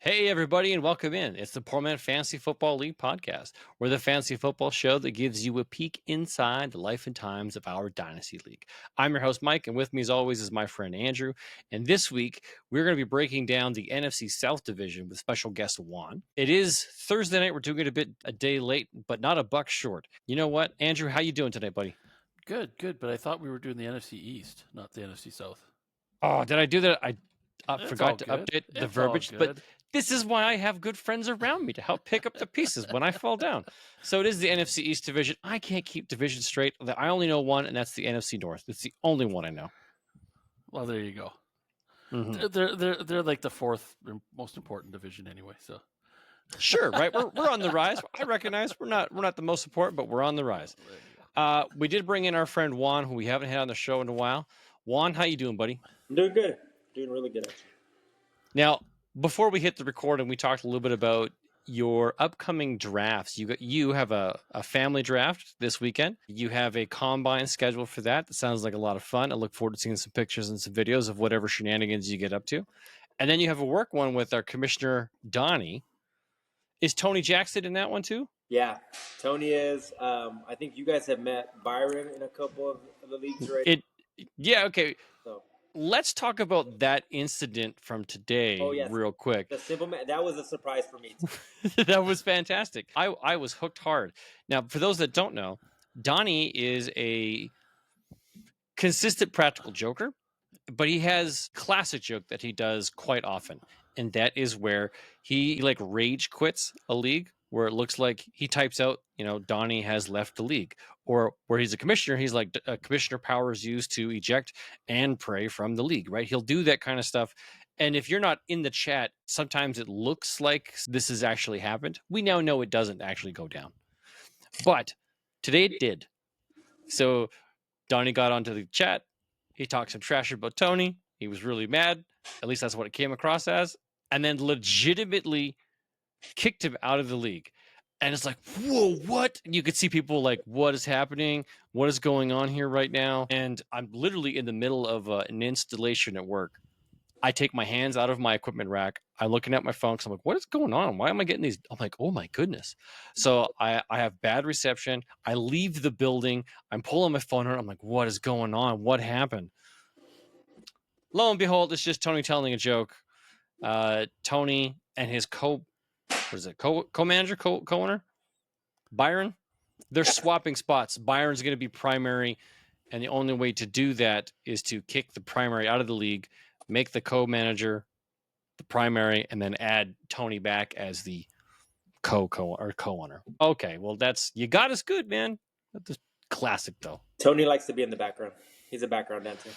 Hey, everybody, and welcome in. It's the Poor Man Fantasy Football League podcast. We're the fantasy football show that gives you a peek inside the life and times of our Dynasty League. I'm your host, Mike, and with me, as always, is my friend Andrew. And this week, we're going to be breaking down the NFC South Division with special guest Juan. It is Thursday night. We're doing it a day late, but not a buck short. You know what, Andrew? How you doing today, buddy? Good. But I thought we were doing the NFC East, not the NFC South. Oh, did I do that? I forgot to update the verbiage, but this is why I have good friends around me to help pick up the pieces when I fall down. So it is the NFC East division. I can't keep division straight. I only know one, and that's the NFC North. It's the only one I know. Well, there you go. Mm-hmm. They're like the fourth most important division anyway. So sure, right? We're on the rise. I recognize we're not the most important, but we're on the rise. We did bring in our friend Juan, who we haven't had on the show in a while. Juan, how you doing, buddy? I'm doing good. Doing really good, actually. Now, before we hit the recording, we talked a little bit about your upcoming drafts. You have a family draft this weekend. You have a combine scheduled for that. That sounds like a lot of fun. I look forward to seeing some pictures and some videos of whatever shenanigans you get up to. And then you have a work one with our commissioner, Donnie. Is Tony Jackson in that one too? Yeah, Tony is. I think you guys have met Byron in a couple of the leagues already. Yeah, okay. So let's talk about that incident from today real quick. The simple man, that was a surprise for me too. That was fantastic. I was hooked hard. Now, for those that don't know, Donnie is a consistent practical joker, but he has classic joke that he does quite often. And that is where he like rage quits a league where it looks like he types out, Donnie has left the league, or where he's a commissioner, he's like, commissioner power is used to eject and pray from the league, right? He'll do that kind of stuff. And if you're not in the chat, sometimes it looks like this has actually happened. We now know it doesn't actually go down, but today it did. So Donnie got onto the chat. He talked some trash about Tony. He was really mad. At least that's what it came across as. And then legitimately kicked him out of the league. And it's like, whoa, what? And you could see people like, what is happening? What is going on here right now? And I'm literally in the middle of an installation at work. I take my hands out of my equipment rack. I'm looking at my phone because I'm like, what is going on? Why am I getting these? I'm like, oh my goodness. So I have bad reception. I leave the building. I'm pulling my phone out. I'm like, what is going on? What happened? Lo and behold, it's just Tony telling a joke. Tony and his co-manager, co-owner, Byron, they're swapping spots. Byron's going to be primary, and the only way to do that is to kick the primary out of the league, make the co-manager the primary, and then add Tony back as the co-owner. Okay, well, you got us good, man. That's classic, though. Tony likes to be in the background. He's a background dancer.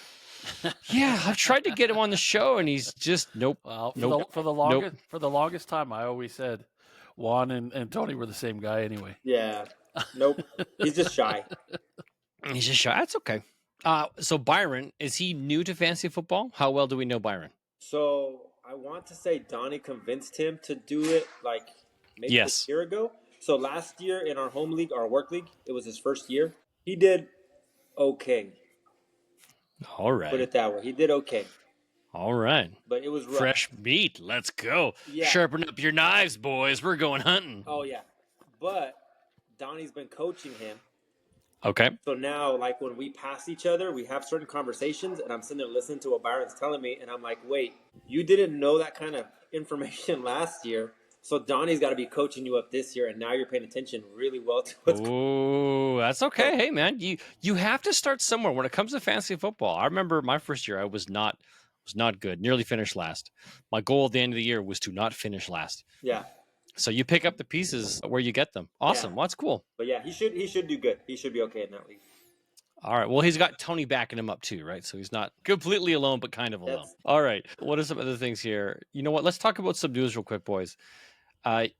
Yeah, I've tried to get him on the show, and he's just nope. Well, for the longest time, I always said Juan and Tony were the same guy anyway. Yeah, nope. He's just shy. He's just shy. That's okay. So Byron, is he new to fantasy football? How well do we know Byron? So I want to say Donnie convinced him to do it like maybe a year ago. So last year in our home league, our work league, it was his first year. He did okay. All right. Put it that way. He did okay. All right. But it was rough. Fresh meat. Let's go. Yeah. Sharpen up your knives, boys. We're going hunting. Oh, yeah. But Donnie's been coaching him. Okay. So now, like, when we pass each other, we have certain conversations, and I'm sitting there listening to what Byron's telling me, and I'm like, wait, you didn't know that kind of information last year. So Donnie's got to be coaching you up this year, and now you're paying attention really well to what's going on. Oh, that's okay. Hey, man, you have to start somewhere when it comes to fantasy football. I remember my first year, I was not good. Nearly finished last. My goal at the end of the year was to not finish last. Yeah. So you pick up the pieces where you get them. Awesome. Yeah. Well, that's cool. But yeah, he should do good. He should be okay in that league. All right. Well, he's got Tony backing him up too, right? So he's not completely alone, but kind of alone. All right. What are some other things here? You know what? Let's talk about some news real quick, boys.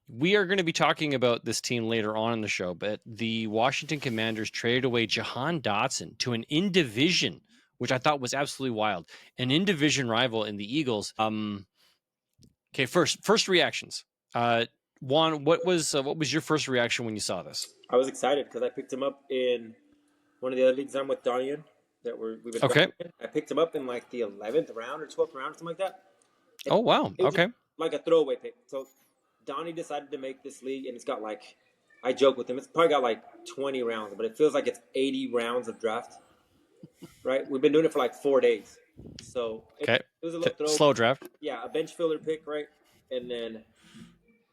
We are going to be talking about this team later on in the show, but the Washington Commanders traded away Jahan Dotson to an in-division, which I thought was absolutely wild. An in-division rival in the Eagles. Okay, first reactions. Juan, what was your first reaction when you saw this? I was excited because I picked him up in one of the other leagues I'm with Donnie in that we've been okay. I picked him up in like the 11th round or 12th round, something like that. Oh wow! Okay. like a throwaway pick. So Donnie decided to make this league, and it's got like, I joke with him, it's probably got like 20 rounds, but it feels like it's 80 rounds of draft. Right? We've been doing it for like 4 days. So it was a little throw. Slow draft. Yeah, a bench filler pick, right? And then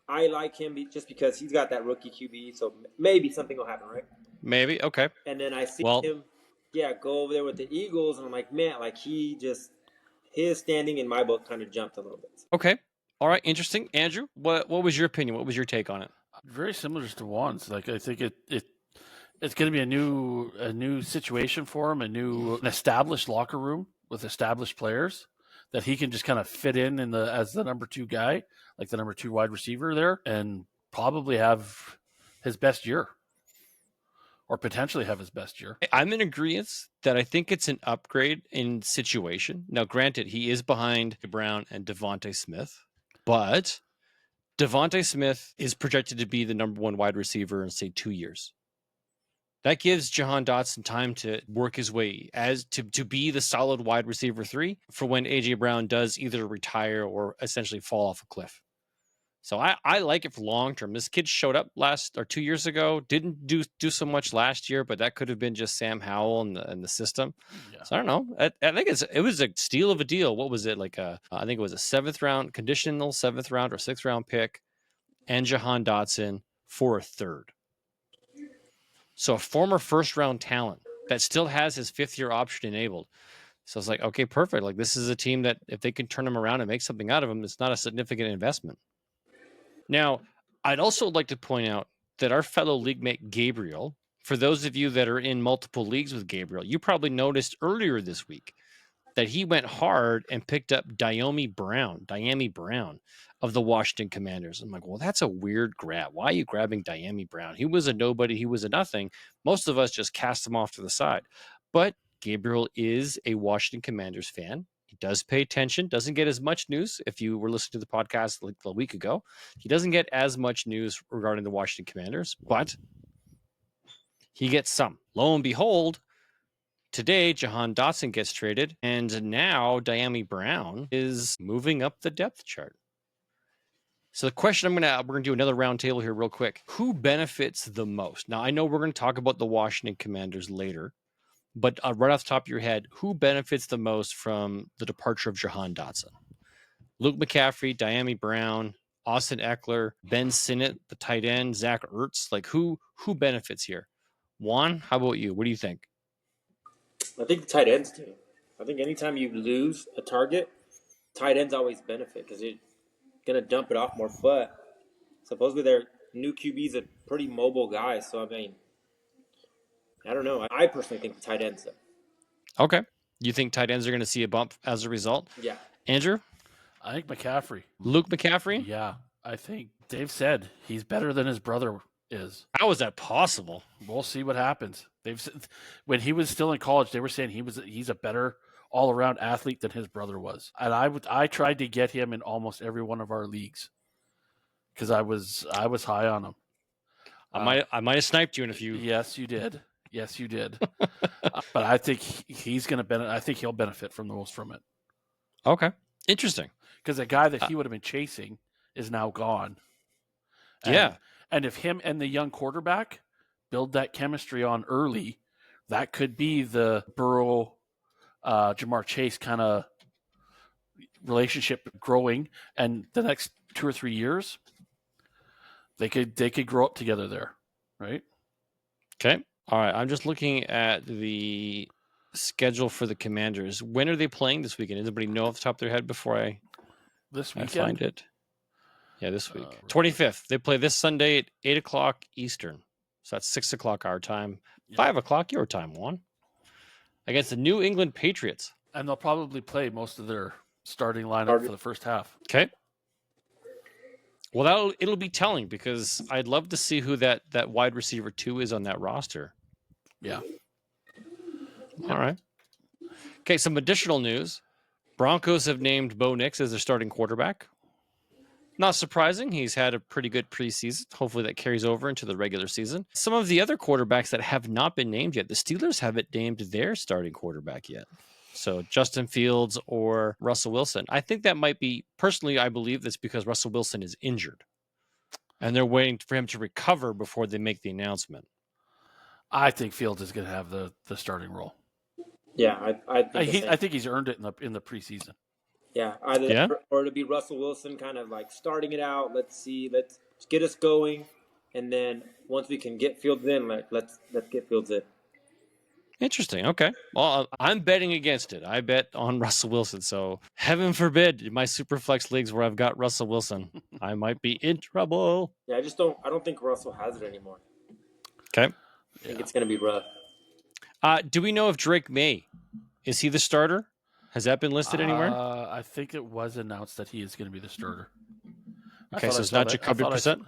I like him just because he's got that rookie QB, so maybe something will happen, right? Maybe. Okay. And then I see him, go over there with the Eagles, and I'm like, man, like his standing in my book kind of jumped a little bit. Okay. All right. Interesting. Andrew, what was your opinion? What was your take on it? Very similar to Juan's. Like, I think it's going to be a new situation for him, an established locker room with established players that he can just kind of fit in as the number 2 guy, like the number 2 wide receiver there, and probably have his best year, or potentially have his best year. I'm in agreement that I think it's an upgrade in situation. Now, granted, he is behind Brown and Devontae Smith, but Devontae Smith is projected to be the number 1 wide receiver in, say, 2 years. That gives Jahan Dotson time to work his way to be the solid wide receiver 3 for when A.J. Brown does either retire or essentially fall off a cliff. So I like it for long term. This kid showed up 2 years ago, didn't do so much last year, but that could have been just Sam Howell and the system. Yeah. So I don't know. I think it was a steal of a deal. What was it like? I think it was a 7th round conditional 7th round or 6th round pick, and Jahan Dotson for a 3rd. So a former 1st round talent that still has his 5th year option enabled. So it's like, okay, perfect. Like, this is a team that if they can turn him around and make something out of him, it's not a significant investment. Now, I'd also like to point out that our fellow league mate Gabriel, for those of you that are in multiple leagues with Gabriel, you probably noticed earlier this week that he went hard and picked up Dyami Brown of the Washington Commanders. I'm like, well, that's a weird grab. Why are you grabbing Dyami Brown? He was a nobody. He was a nothing. Most of us just cast him off to the side. But Gabriel is a Washington Commanders fan. He does pay attention, doesn't get as much news. If you were listening to the podcast like a week ago, he doesn't get as much news regarding the Washington Commanders, but he gets some. Lo and behold, today, Jahan Dotson gets traded, and now Dyami Brown is moving up the depth chart. So the question we're going to do another round table here real quick. Who benefits the most? Now, I know we're going to talk about the Washington Commanders later, but right off the top of your head, who benefits the most from the departure of Jahan Dotson? Luke McCaffrey, Dyami Brown, Austin Eckler, Ben Sinnott, the tight end, Zach Ertz. Like, who benefits here? Juan, how about you? What do you think? I think the tight ends do. I think anytime you lose a target, tight ends always benefit because you're going to dump it off more. But supposedly their new QB's a pretty mobile guy. So, I mean, I don't know. I personally think the tight ends do. Okay. You think tight ends are going to see a bump as a result? Yeah. Andrew? I think McCaffrey. Luke McCaffrey? Yeah. I think Dave said he's better than his brother is. How is that possible? We'll see what happens. When he was still in college, they were saying he's a better all-around athlete than his brother was. And I tried to get him in almost every one of our leagues because I was high on him. I might have sniped you in a few. Yes, you did. Yes, you did. But I think he's going to benefit. I think he'll benefit from the most from it. Okay, interesting. Because the guy that he would have been chasing is now gone. And if him and the young quarterback build that chemistry on early, that could be the Burrow, Jamar Chase kind of relationship growing. And the next 2 or 3 years, they could grow up together there, right? Okay. All right. I'm just looking at the schedule for the Commanders. When are they playing this weekend? Does anybody know off the top of their head before I find it? Yeah, this week. 25th. They play this Sunday at 8 o'clock Eastern. So that's 6 o'clock our time, 5 o'clock your time, Juan. Against the New England Patriots. And they'll probably play most of their starting lineup for the first half. Okay. Well, it'll be telling because I'd love to see who that wide receiver 2 is on that roster. Yeah. All right. Okay, some additional news. Broncos have named Bo Nix as their starting quarterback. Not surprising. He's had a pretty good preseason. Hopefully that carries over into the regular season. Some of the other quarterbacks that have not been named yet. The Steelers haven't named their starting quarterback yet. Who is that? Who is that? Steelers haven't named their starting quarterback yet. Some of the other quarterbacks that have not been named yet. The Steelers haven't named their starting quarterback yet. So Justin Fields or Russell Wilson. I think that might be, personally, I believe that's because Russell Wilson is injured. And they're waiting for him to recover before they make the announcement. I think Fields is going to have the starting role. Yeah, I think he's earned it in the preseason. Yeah, either or to be Russell Wilson, kind of like starting it out. Let's get us going, and then once we can get Fields in, let's get Fields in. Interesting. Okay. Well, I'm betting against it. I bet on Russell Wilson. So heaven forbid in my super flex leagues where I've got Russell Wilson, I might be in trouble. Yeah, I don't think Russell has it anymore. Okay. I think it's going to be rough. Do we know if Drake May, is he the starter? Has that been listed anywhere? I think it was announced that he is going to be the starter. Okay, so it's not Jacoby Brissett?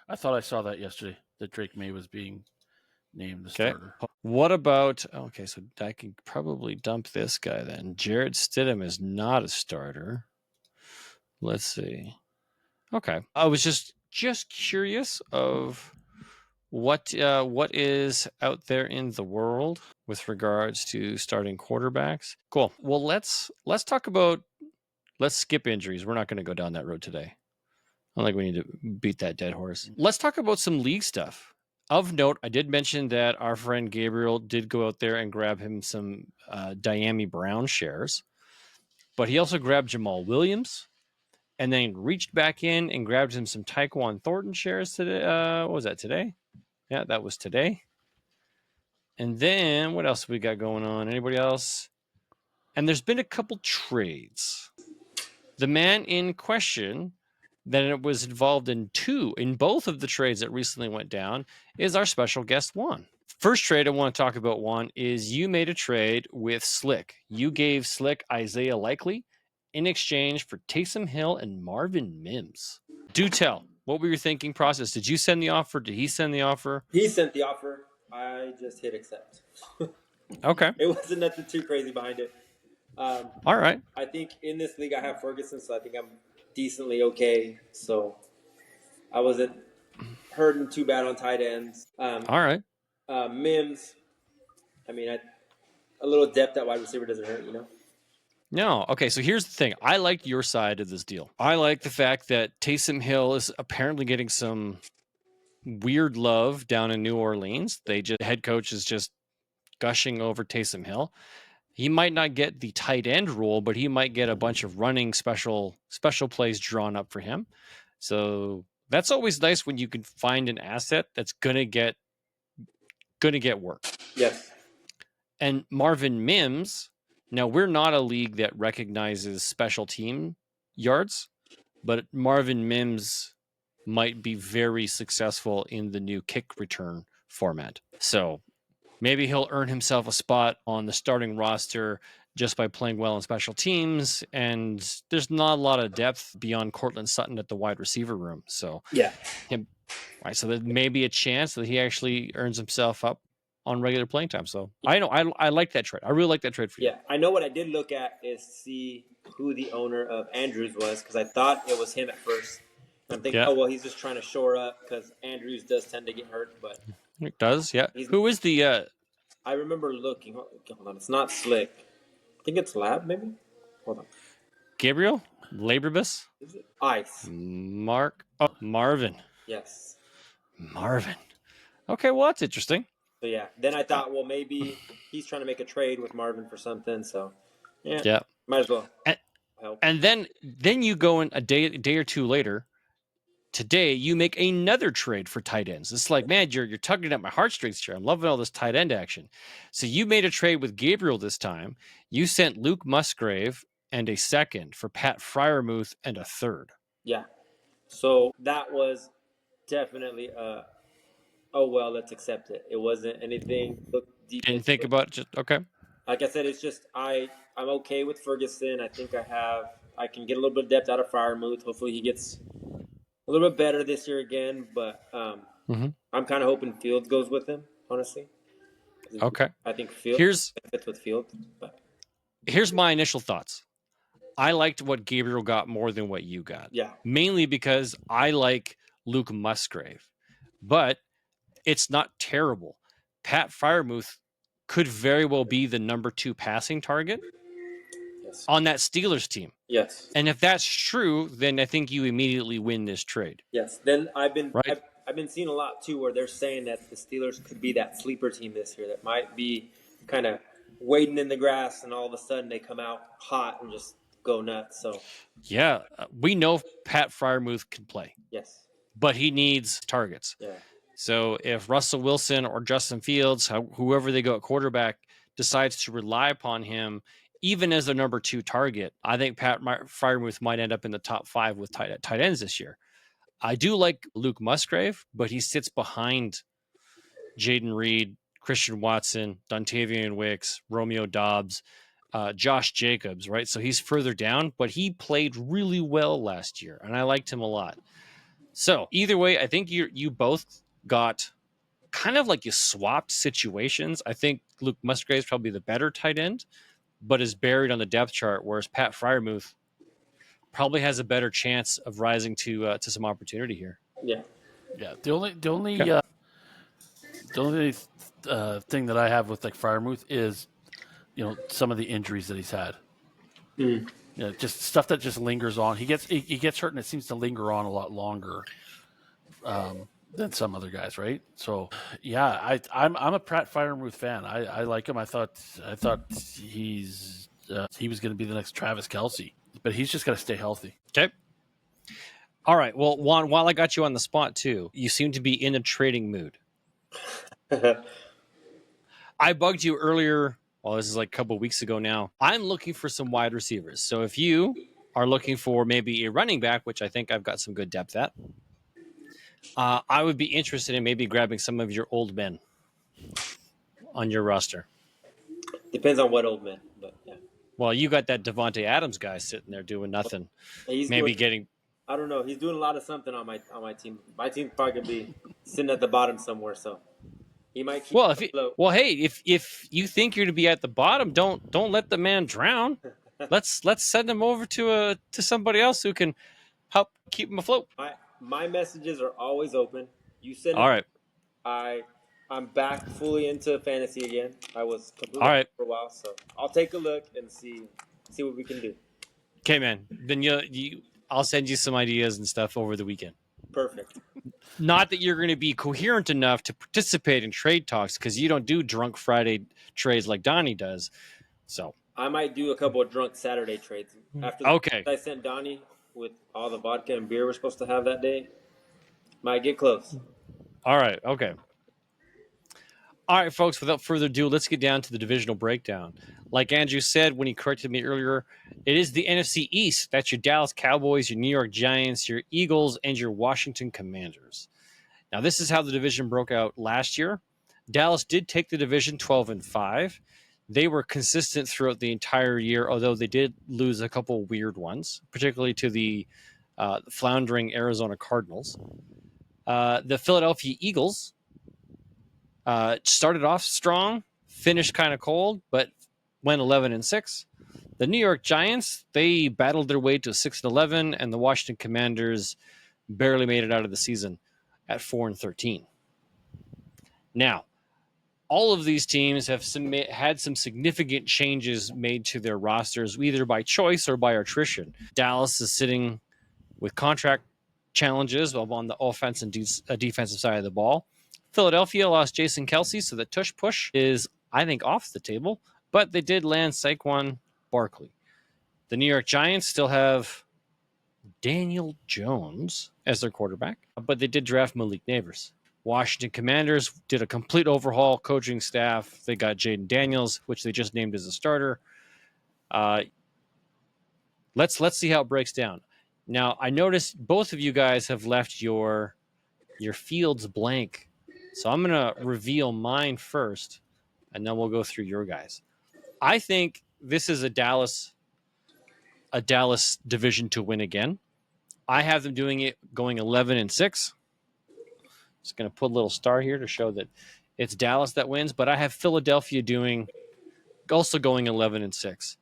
I thought I saw that yesterday, that Drake May was being named the starter. What about, so I can probably dump this guy then. Jarrett Stidham is not a starter. Let's see. Okay. I was just curious of what is out there in the world with regards to starting quarterbacks. Cool. Well, let's skip injuries. We're not going to go down that road today. I don't think we need to beat that dead horse. Let's talk about some league stuff. Of note, I did mention that our friend Gabriel did go out there and grab him some Diami Brown shares, but he also grabbed Jamal Williams and then reached back in and grabbed him some Tyquan Thornton shares today. What was that, today? Yeah, that was today. And then what else we got going on? Anybody else? And there's been a couple trades. The man in question that it was involved in both of the trades that recently went down is our special guest, Juan. First trade I want to talk about, Juan, is you made a trade with Slick. You gave Slick Isaiah Likely in exchange for Taysom Hill and Marvin Mims. Do tell. What were your thinking process? Did you send the offer? Did he send the offer? He sent the offer. I just hit accept. Okay. It wasn't nothing too crazy behind it. All right. I think in this league I have Ferguson, so I think I'm decently okay. So I wasn't hurting too bad on tight ends. All right. Mims, I mean, a little depth at wide receiver doesn't hurt, you know? No. Okay, so here's the thing. I like your side of this deal. I like the fact that Taysom Hill is apparently getting some weird love down in New Orleans. The head coach is just gushing over Taysom Hill. He might not get the tight end role, but he might get a bunch of running special plays drawn up for him. So that's always nice when you can find an asset that's gonna get work. Yes. And Marvin Mims, now we're not a league that recognizes special team yards, but Marvin Mims might be very successful in the new kick return format. So maybe he'll earn himself a spot on the starting roster just by playing well in special teams. And there's not a lot of depth beyond Cortland Sutton at the wide receiver room. So yeah, so there may be a chance that he actually earns himself up on regular playing time. So I know I like that trade. I really like that trade for you. Yeah, I know what I did look at is see who the owner of Andrews was, because I thought it was him at first. I'm thinking, he's just trying to shore up because Andrews does tend to get hurt, but it does, yeah. Who is the? I remember looking. Hold on, it's not Slick. I think it's Lab, maybe. Hold on. Gabriel Laberbus. Is it Ice? Marvin. Yes. Marvin. Okay, well that's interesting. So yeah, then I thought, well, maybe he's trying to make a trade with Marvin for something. So yeah, might as well help. And then you go in a day or two later. Today, you make another trade for tight ends. It's like, man, you're tugging at my heartstrings here. I'm loving all this tight end action. So you made a trade with Gabriel this time. You sent Luke Musgrave and a second for Pat Freiermuth and a third. Yeah. So that was definitely let's accept it. It wasn't anything. Didn't think about it. Just okay. Like I said, it's just I'm okay with Ferguson. I think I can get a little bit of depth out of Freiermuth. Hopefully he gets a little bit better this year again, but I'm kind of hoping Fields goes with him, honestly. Okay. I think Fields fits with Fields. But here's my initial thoughts. I liked what Gabriel got more than what you got. Yeah. Mainly because I like Luke Musgrave, but it's not terrible. Pat Freiermuth could very well be the number 2 passing target. on that Steelers team. Yes. And if that's true, then I think you immediately win this trade. Yes. Then I've been seeing a lot too where they're saying that the Steelers could be that sleeper team this year that might be kind of waiting in the grass, and all of a sudden they come out hot and just go nuts. So yeah, we know Pat Freiermuth can play. Yes. But he needs targets. Yeah. So if Russell Wilson or Justin Fields, whoever they go at quarterback, decides to rely upon him, even as a number 2 target, I think Pat Freiermuth might end up in the top 5 with tight ends this year. I do like Luke Musgrave, but he sits behind Jaden Reed, Christian Watson, Dontavian Wicks, Romeo Doubs, Josh Jacobs, right? So he's further down, but he played really well last year, and I liked him a lot. So either way, I think you both got kind of like you swapped situations. I think Luke Musgrave is probably the better tight end, but is buried on the depth chart, whereas Pat Freiermuth probably has a better chance of rising to some opportunity here. Yeah. Yeah. The only thing that I have with like Freiermuth is, some of the injuries that he's had. Just stuff that just lingers on. He gets hurt, and it seems to linger on a lot longer than some other guys, right? So, yeah, I'm a Pat Freiermuth fan. I like him. I thought he was going to be the next Travis Kelce, but he's just got to stay healthy. Okay. All right. Well, Juan, while I got you on the spot too, you seem to be in a trading mood. I bugged you earlier. Well, this is like a couple of weeks ago now. I'm looking for some wide receivers. So if you are looking for maybe a running back, which I think I've got some good depth at, I would be interested in maybe grabbing some of your old men on your roster. Depends on what old men, but yeah. Well, you got that Devontae Adams guy sitting there doing nothing. I don't know. He's doing a lot of something on my team. My team's probably gonna be sitting at the bottom somewhere, so he might keep afloat. If you think you're to be at the bottom, don't let the man drown. Let's send him over to somebody else who can help keep him afloat. My messages are always open. You send all right. I'm back fully into fantasy again. I was completely all right for a while, so I'll take a look and see what we can do. Okay, man. Then I'll send you some ideas and stuff over the weekend. Perfect. Not that you're going to be coherent enough to participate in trade talks because you don't do drunk Friday trades like Donnie does. So I might do a couple of drunk Saturday trades after. I sent Donnie with all the vodka and beer we're supposed to have that day. Might get close. All right. Okay. All right, folks, without further ado, let's get down to the divisional breakdown. Like Andrew said when he corrected me earlier, it is the NFC East. That's your Dallas Cowboys, your New York Giants, your Eagles, and your Washington Commanders. Now, this is how the division broke out last year. Dallas did take the division 12-5. They were consistent throughout the entire year, although they did lose a couple weird ones, particularly to the floundering Arizona Cardinals. The Philadelphia Eagles started off strong, finished kind of cold, but went 11-6. The New York Giants, they battled their way to 6-11, and the Washington Commanders barely made it out of the season at 4-13. Now, all of these teams have had some significant changes made to their rosters, either by choice or by attrition. Dallas is sitting with contract challenges on the offense and defensive side of the ball. Philadelphia lost Jason Kelce, so the tush push is, I think, off the table, but they did land Saquon Barkley. The New York Giants still have Daniel Jones as their quarterback, but they did draft Malik Neighbors. Washington Commanders did a complete overhaul coaching staff. They got Jaden Daniels, which they just named as a starter. Let's see how it breaks down. Now, I noticed both of you guys have left your fields blank, so I'm going to reveal mine first, and then we'll go through your guys. I think this is a Dallas division to win again. I have them doing it going 11-6. Just going to put a little star here to show that it's Dallas that wins, but I have Philadelphia also going 11-6.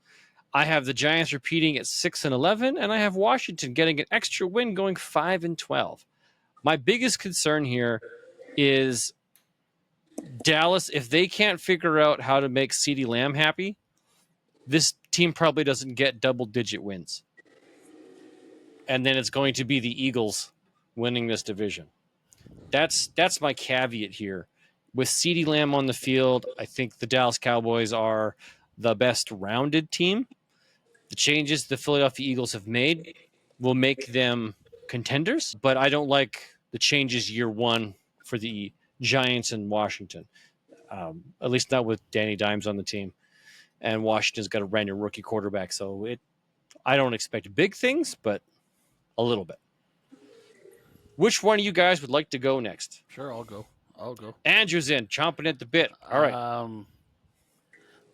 I have the Giants repeating at 6-11, and I have Washington getting an extra win going 5-12. My biggest concern here is Dallas, if they can't figure out how to make CeeDee Lamb happy, this team probably doesn't get double-digit wins. And then it's going to be the Eagles winning this division. That's my caveat here. With CeeDee Lamb on the field, I think the Dallas Cowboys are the best rounded team. The changes the Philadelphia Eagles have made will make them contenders, but I don't like the changes year one for the Giants and Washington. At least not with Danny Dimes on the team. And Washington's got a brand new rookie quarterback, so I don't expect big things, but a little bit. Which one of you guys would like to go next? Sure, I'll go. Andrew's in, chomping at the bit. All right.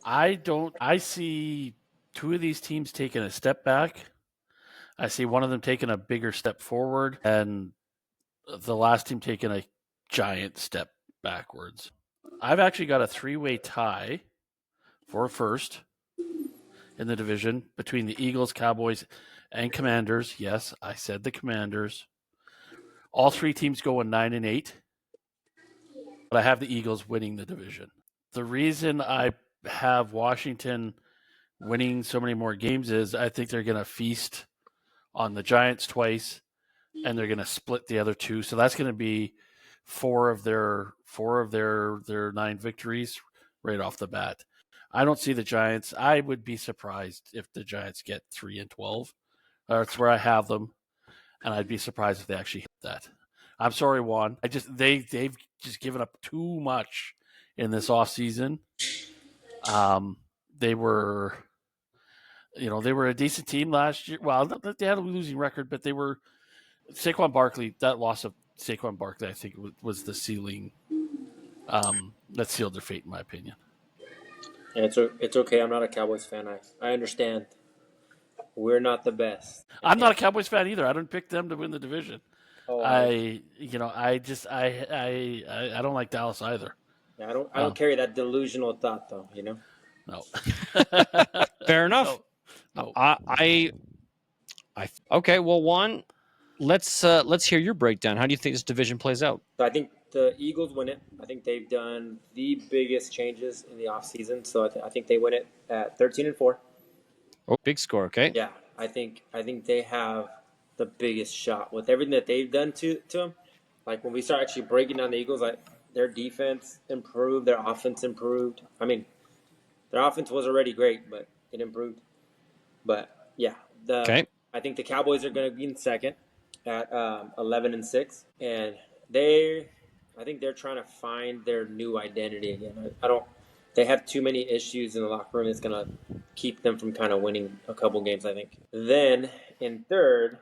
I see two of these teams taking a step back. I see one of them taking a bigger step forward, and the last team taking a giant step backwards. I've actually got a 3-way tie for first in the division between the Eagles, Cowboys, and Commanders. Yes, I said the Commanders. All three teams go 9-8, but I have the Eagles winning the division. The reason I have Washington winning so many more games is I think they're going to feast on the Giants twice, and they're going to split the other two. So that's going to be four of their 9 victories right off the bat. I don't see the Giants. I would be surprised if the Giants get 3-12. That's where I have them, and I'd be surprised if they actually hit that. I'm sorry, Juan. They've just given up too much in this offseason. They were a decent team last year. Well, they had a losing record, but they were Saquon Barkley. That loss of Saquon Barkley, I think, was the ceiling. That sealed their fate, in my opinion. Yeah, it's okay. I'm not a Cowboys fan. I understand. We're not the best. I'm not a Cowboys fan either. I didn't pick them to win the division. Oh, I don't like Dallas either. Yeah, I don't carry that delusional thought though. No. Fair enough. No. Okay. Well, Juan, let's hear your breakdown. How do you think this division plays out? So I think the Eagles win it. I think they've done the biggest changes in the offseason. So I think they win it at 13-4. Oh, big score. Okay. Yeah, I think they have the biggest shot with everything that they've done to them. Like when we start actually breaking down the Eagles, their defense improved, their offense improved. I mean, their offense was already great, but it improved. But yeah, I think the Cowboys are going to be in second at 11-6, and I think they're trying to find their new identity again. They have too many issues in the locker room. It's going to keep them from kind of winning a couple games, I think. Then in third,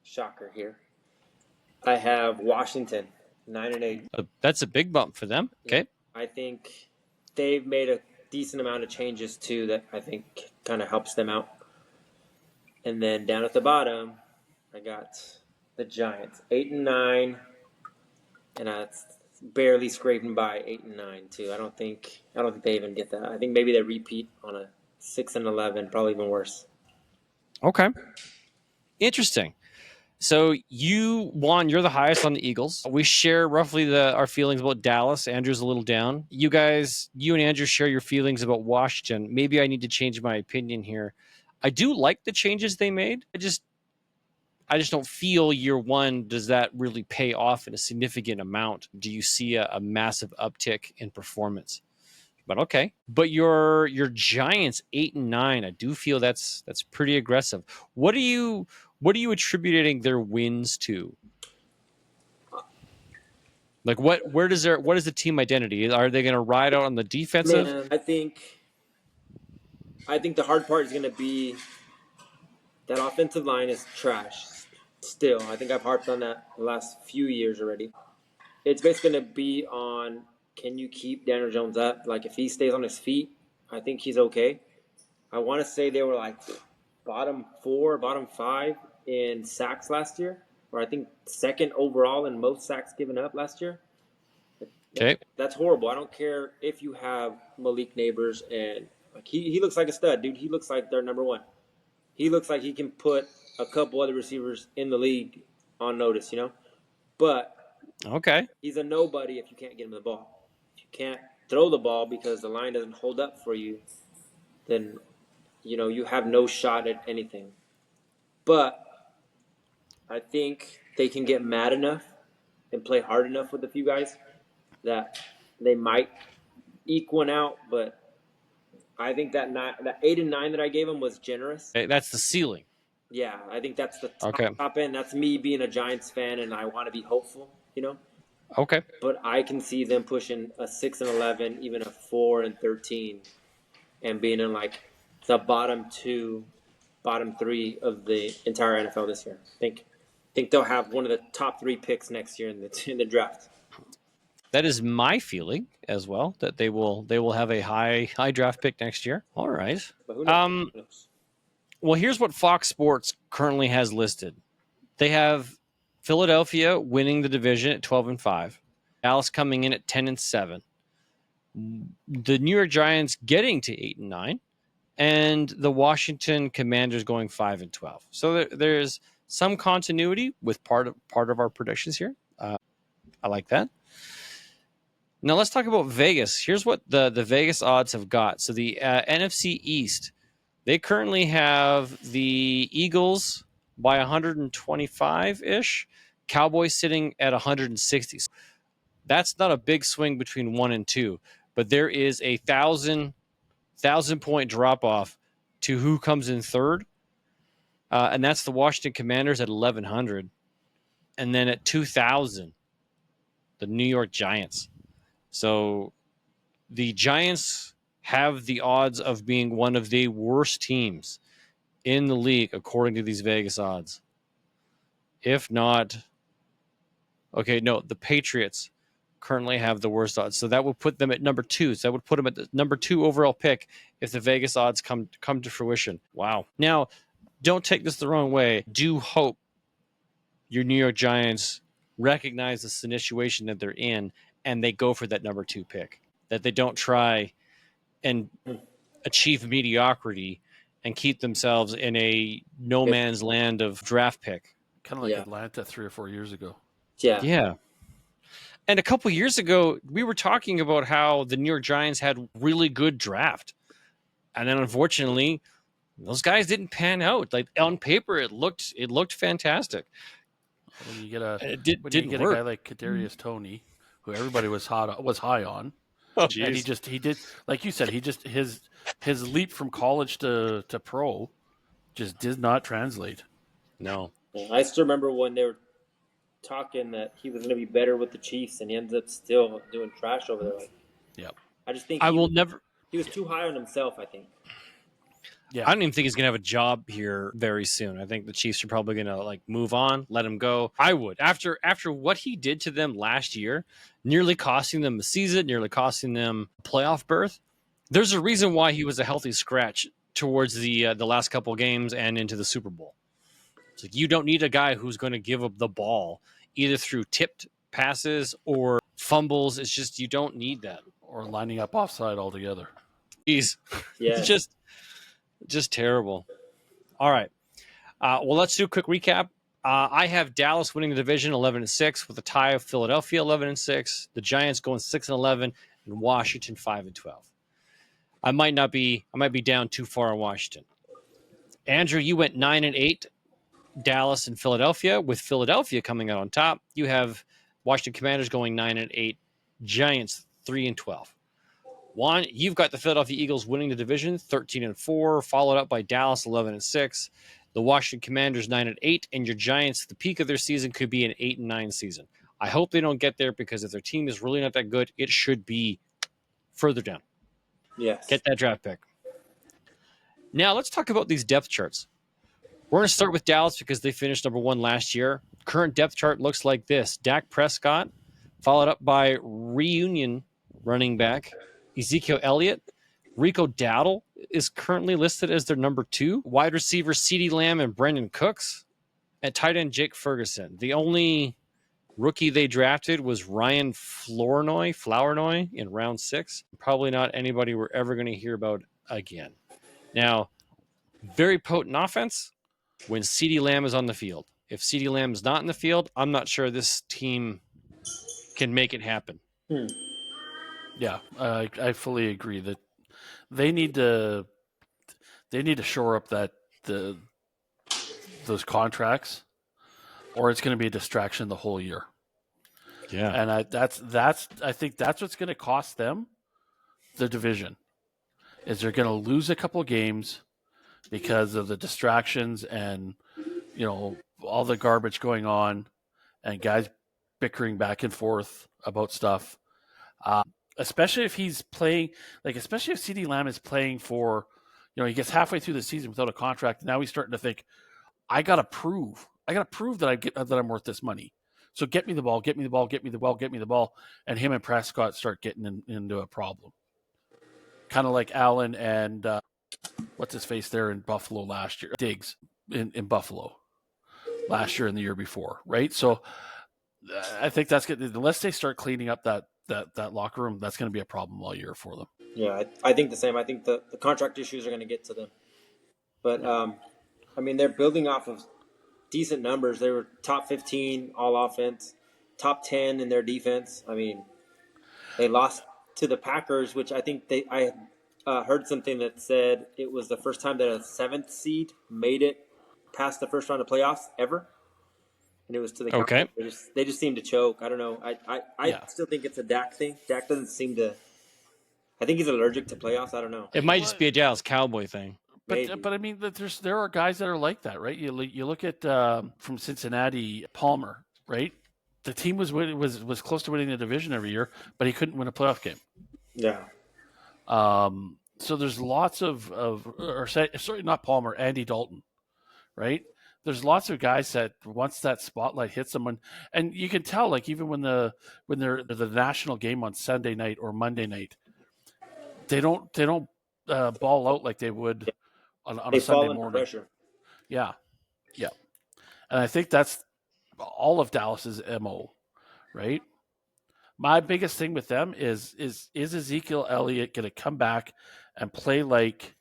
shocker here, I have Washington, 9-8. That's a big bump for them. Okay. I think they've made a decent amount of changes too that I think kind of helps them out. And then down at the bottom, I got the Giants, 8-9, and that's barely scraping by 8-9 too. I don't think they even get that. I think maybe they repeat on a 6-11, probably even worse. Okay. Interesting. So Juan, you're the highest on the Eagles. We share roughly our feelings about Dallas. Andrew's a little down. You and Andrew share your feelings about Washington. Maybe I need to change my opinion here. I do like the changes they made. I just don't feel year one does that really pay off in a significant amount. Do you see a massive uptick in performance? But okay. But your Giants 8-9, I do feel that's pretty aggressive. What are you attributing their wins to? Like what is the team identity? Are they going to ride out on the defensive? Man, I think the hard part is going to be that offensive line is trash. Still, I think I've harped on that the last few years already. It's basically going to be on, can you keep Daniel Jones up? Like if he stays on his feet, I think he's okay. I want to say they were like bottom 4, bottom 5 in sacks last year, or I think second overall in most sacks given up last year. Okay. That's horrible. I don't care if you have Malik Neighbors, and like he looks like a stud, dude. He looks like their number one. He looks like he can put a couple other receivers in the league on notice, But okay, he's a nobody if you can't get him the ball. If you can't throw the ball because the line doesn't hold up for you, then you have no shot at anything. But I think they can get mad enough and play hard enough with a few guys that they might eke one out. But I think that 8 and 9 that I gave them was generous. That's the ceiling. Yeah, I think that's the top end. That's me being a Giants fan, and I want to be hopeful, Okay. But I can see them pushing a 6-11, even a 4-13, and being in like the bottom 2, bottom 3 of the entire NFL this year. I think they'll have one of the top 3 picks next year in the draft. That is my feeling as well, that they will have a high draft pick next year. All right. But who knows? Who knows? Well, here's what Fox Sports currently has listed. They have Philadelphia winning the division at 12-5, Dallas coming in at 10-7, the New York Giants getting to 8-9, and the Washington Commanders going 5-12. So there's some continuity with part of our predictions here. I like that. Now let's talk about Vegas. Here's what the Vegas odds have got. So the NFC East, they currently have the Eagles by 125-ish, Cowboys sitting at 160. That's not a big swing between 1 and 2, but there is a 1,000-point drop-off to who comes in third, and that's the Washington Commanders at 1,100. And then at 2,000, the New York Giants. So the Giants have the odds of being one of the worst teams in the league, according to these Vegas odds. If not, the Patriots currently have the worst odds. So that would put them at number 2. So that would put them at the number 2 overall pick if the Vegas odds come to fruition. Wow. Now, don't take this the wrong way. Do hope your New York Giants recognize the situation that they're in and they go for that number 2 pick. That they don't try and achieve mediocrity and keep themselves in a no man's land of draft pick. Kind of like Atlanta 3 or 4 years ago. Yeah. And a couple years ago, we were talking about how the New York Giants had really good draft. And then unfortunately, those guys didn't pan out. Like on paper, it looked fantastic. When you get a work. guy like Kadarius Toney, who everybody was high on, and he did, like you said, his leap from college to pro just did not translate. No. I still remember when they were talking that he was going to be better with the Chiefs, and he ends up still doing trash over there. I just think he was too high on himself, I think. Yeah, I don't even think he's going to have a job here very soon. I think the Chiefs are probably going to move on, let him go. I would. After what he did to them last year, nearly costing them the season, nearly costing them a playoff berth, there's a reason why he was a healthy scratch towards the last couple games and into the Super Bowl. It's like you don't need a guy who's going to give up the ball either through tipped passes or fumbles. It's just you don't need that. Or lining up offside altogether. Jeez. Yeah. It's just terrible. All right. Well, let's do a quick recap. I have Dallas winning the division 11-6 with a tie of Philadelphia 11-6, the Giants going 6-11, and Washington 5-12. I might be down too far on Washington. Andrew, you went 9-8. Dallas and Philadelphia, with Philadelphia coming out on top. You have Washington Commanders going 9-8, Giants 3-12. Juan, you've got the Philadelphia Eagles winning the division 13-4, followed up by Dallas 11-6, the Washington Commanders 9-8, and your Giants, the peak of their season could be an 8-9 season. I hope they don't get there because if their team is really not that good, it should be further down. Yes. Get that draft pick. Now let's talk about these depth charts. We're going to start with Dallas because they finished number 1 last year. Current depth chart looks like this. Dak Prescott, followed up by reunion running back Ezekiel Elliott. Rico Dowdle is currently listed as their number 2. Wide receiver CeeDee Lamb and Brendan Cooks. At tight end Jake Ferguson. The only rookie they drafted was Ryan Flournoy in round 6. Probably not anybody we're ever going to hear about again. Now, very potent offense when CeeDee Lamb is on the field. If CeeDee Lamb is not in the field, I'm not sure this team can make it happen. Yeah, I fully agree that they need to they need to shore up those contracts, or it's going to be a distraction the whole year. Yeah, and I think that's what's going to cost them the division. Is they're going to lose a couple of games because of the distractions and all the garbage going on and guys bickering back and forth about stuff. Especially if he's playing, especially if CeeDee Lamb is playing for, he gets halfway through the season without a contract. Now he's starting to think, I gotta prove that I'm worth this money. So get me the ball, get me the ball, get me the ball, get me the ball. And him and Prescott start getting into a problem. Kind of like Allen and what's his face there in Buffalo last year, Diggs in Buffalo last year and the year before, right? So I think that's good. Unless they start cleaning up that locker room, that's going to be a problem all year for them. Yeah, I think the same. I think the contract issues are going to get to them. But, I mean, they're building off of decent numbers. They were top 15 all offense, top 10 in their defense. I mean, they lost to the Packers, which I think I heard something that said it was the first time that a 7th seed made it past the first round of playoffs ever. And it was to the okay. They just seem to choke. I don't know. I still think it's a Dak thing. Dak doesn't seem to. I think he's allergic to playoffs. I don't know. It might just be a Dallas Cowboy thing. But I mean, there are guys that are like that, right? You look at from Cincinnati, Palmer, right? The team was close to winning the division every year, but he couldn't win a playoff game. Yeah. So there's lots not Palmer, Andy Dalton, right? There's lots of guys that once that spotlight hits them, and you can tell, even when they're the national game on Sunday night or Monday night, they don't ball out like they would on a Sunday morning. Pressure. Yeah, and I think that's all of Dallas's MO, right? My biggest thing with them is Ezekiel Elliott going to come back and play like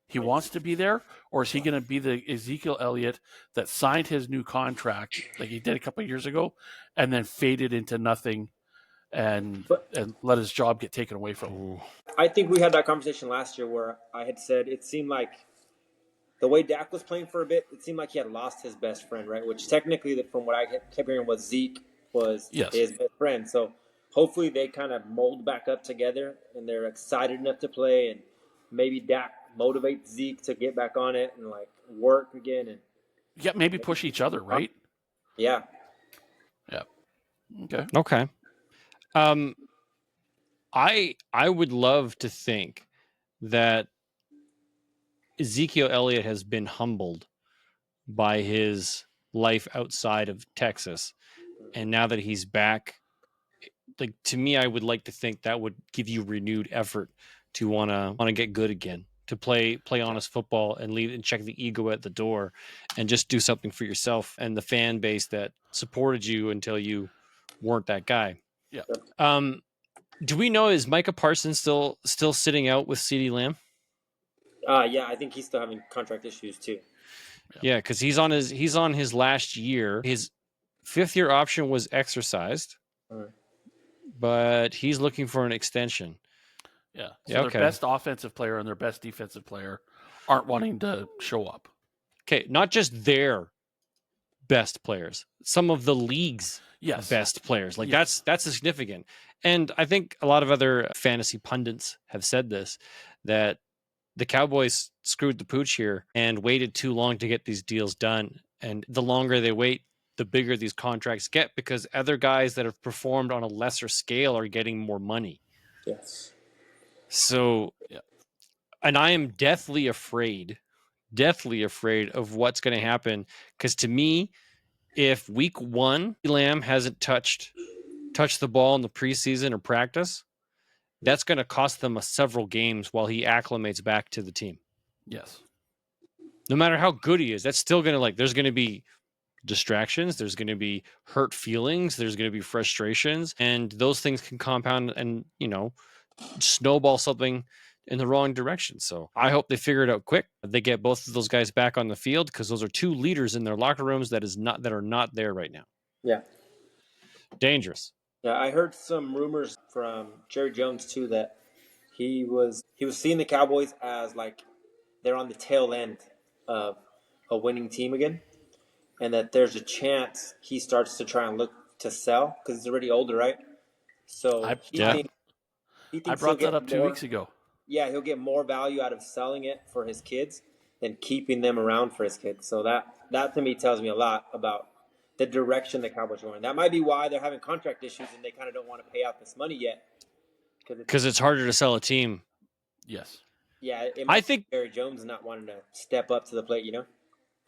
he wants to be there, or is he going to be the Ezekiel Elliott that signed his new contract like he did a couple of years ago and then faded into nothing and let his job get taken away from him? I think we had that conversation last year where I had said it seemed like the way Dak was playing for a bit, it seemed like he had lost his best friend, right? Which technically, from what I kept hearing, was Zeke was his best friend. So hopefully they kind of mold back up together and they're excited enough to play, and maybe Dak motivates Zeke to get back on it and work again, and maybe push each other, right? Yeah. Okay. I would love to think that Ezekiel Elliott has been humbled by his life outside of Texas, and now that he's back, to me, I would like to think that would give you renewed effort to want to get good again, to play honest football and leave and check the ego at the door, and just do something for yourself and the fan base that supported you until you weren't that guy. Yeah. Do we know, is Micah Parsons still sitting out with CeeDee Lamb? Yeah, I think he's still having contract issues too. Yeah, because he's on his last year. His 5th-year option was exercised, but he's looking for an extension. Yeah. So their best offensive player and their best defensive player aren't wanting to show up. Okay, not just their best players, some of the league's best players. That's significant. And I think a lot of other fantasy pundits have said this, that the Cowboys screwed the pooch here and waited too long to get these deals done. And the longer they wait, the bigger these contracts get, because other guys that have performed on a lesser scale are getting more money. Yes. So, and I am deathly afraid of what's going to happen. Because to me, if week 1, Lamb hasn't touched the ball in the preseason or practice, that's going to cost them several games while he acclimates back to the team. Yes. No matter how good he is, that's still going to there's going to be distractions. There's going to be hurt feelings. There's going to be frustrations, and those things can compound and, snowball something in the wrong direction. So I hope they figure it out quick. They get both of those guys back on the field, because those are 2 leaders in their locker rooms that are not there right now. Yeah. Dangerous. Yeah, I heard some rumors from Jerry Jones too that he was seeing the Cowboys as they're on the tail end of a winning team again, and that there's a chance he starts to try and look to sell because he's already older, right? So he thinks I brought that up 2 weeks ago. Yeah, he'll get more value out of selling it for his kids than keeping them around for his kids. So that to me tells me a lot about the direction the Cowboys are going. That might be why they're having contract issues and they kind of don't want to pay out this money yet. Because it's harder to sell a team. Yes. Yeah, I think Jerry Jones not wanting to step up to the plate,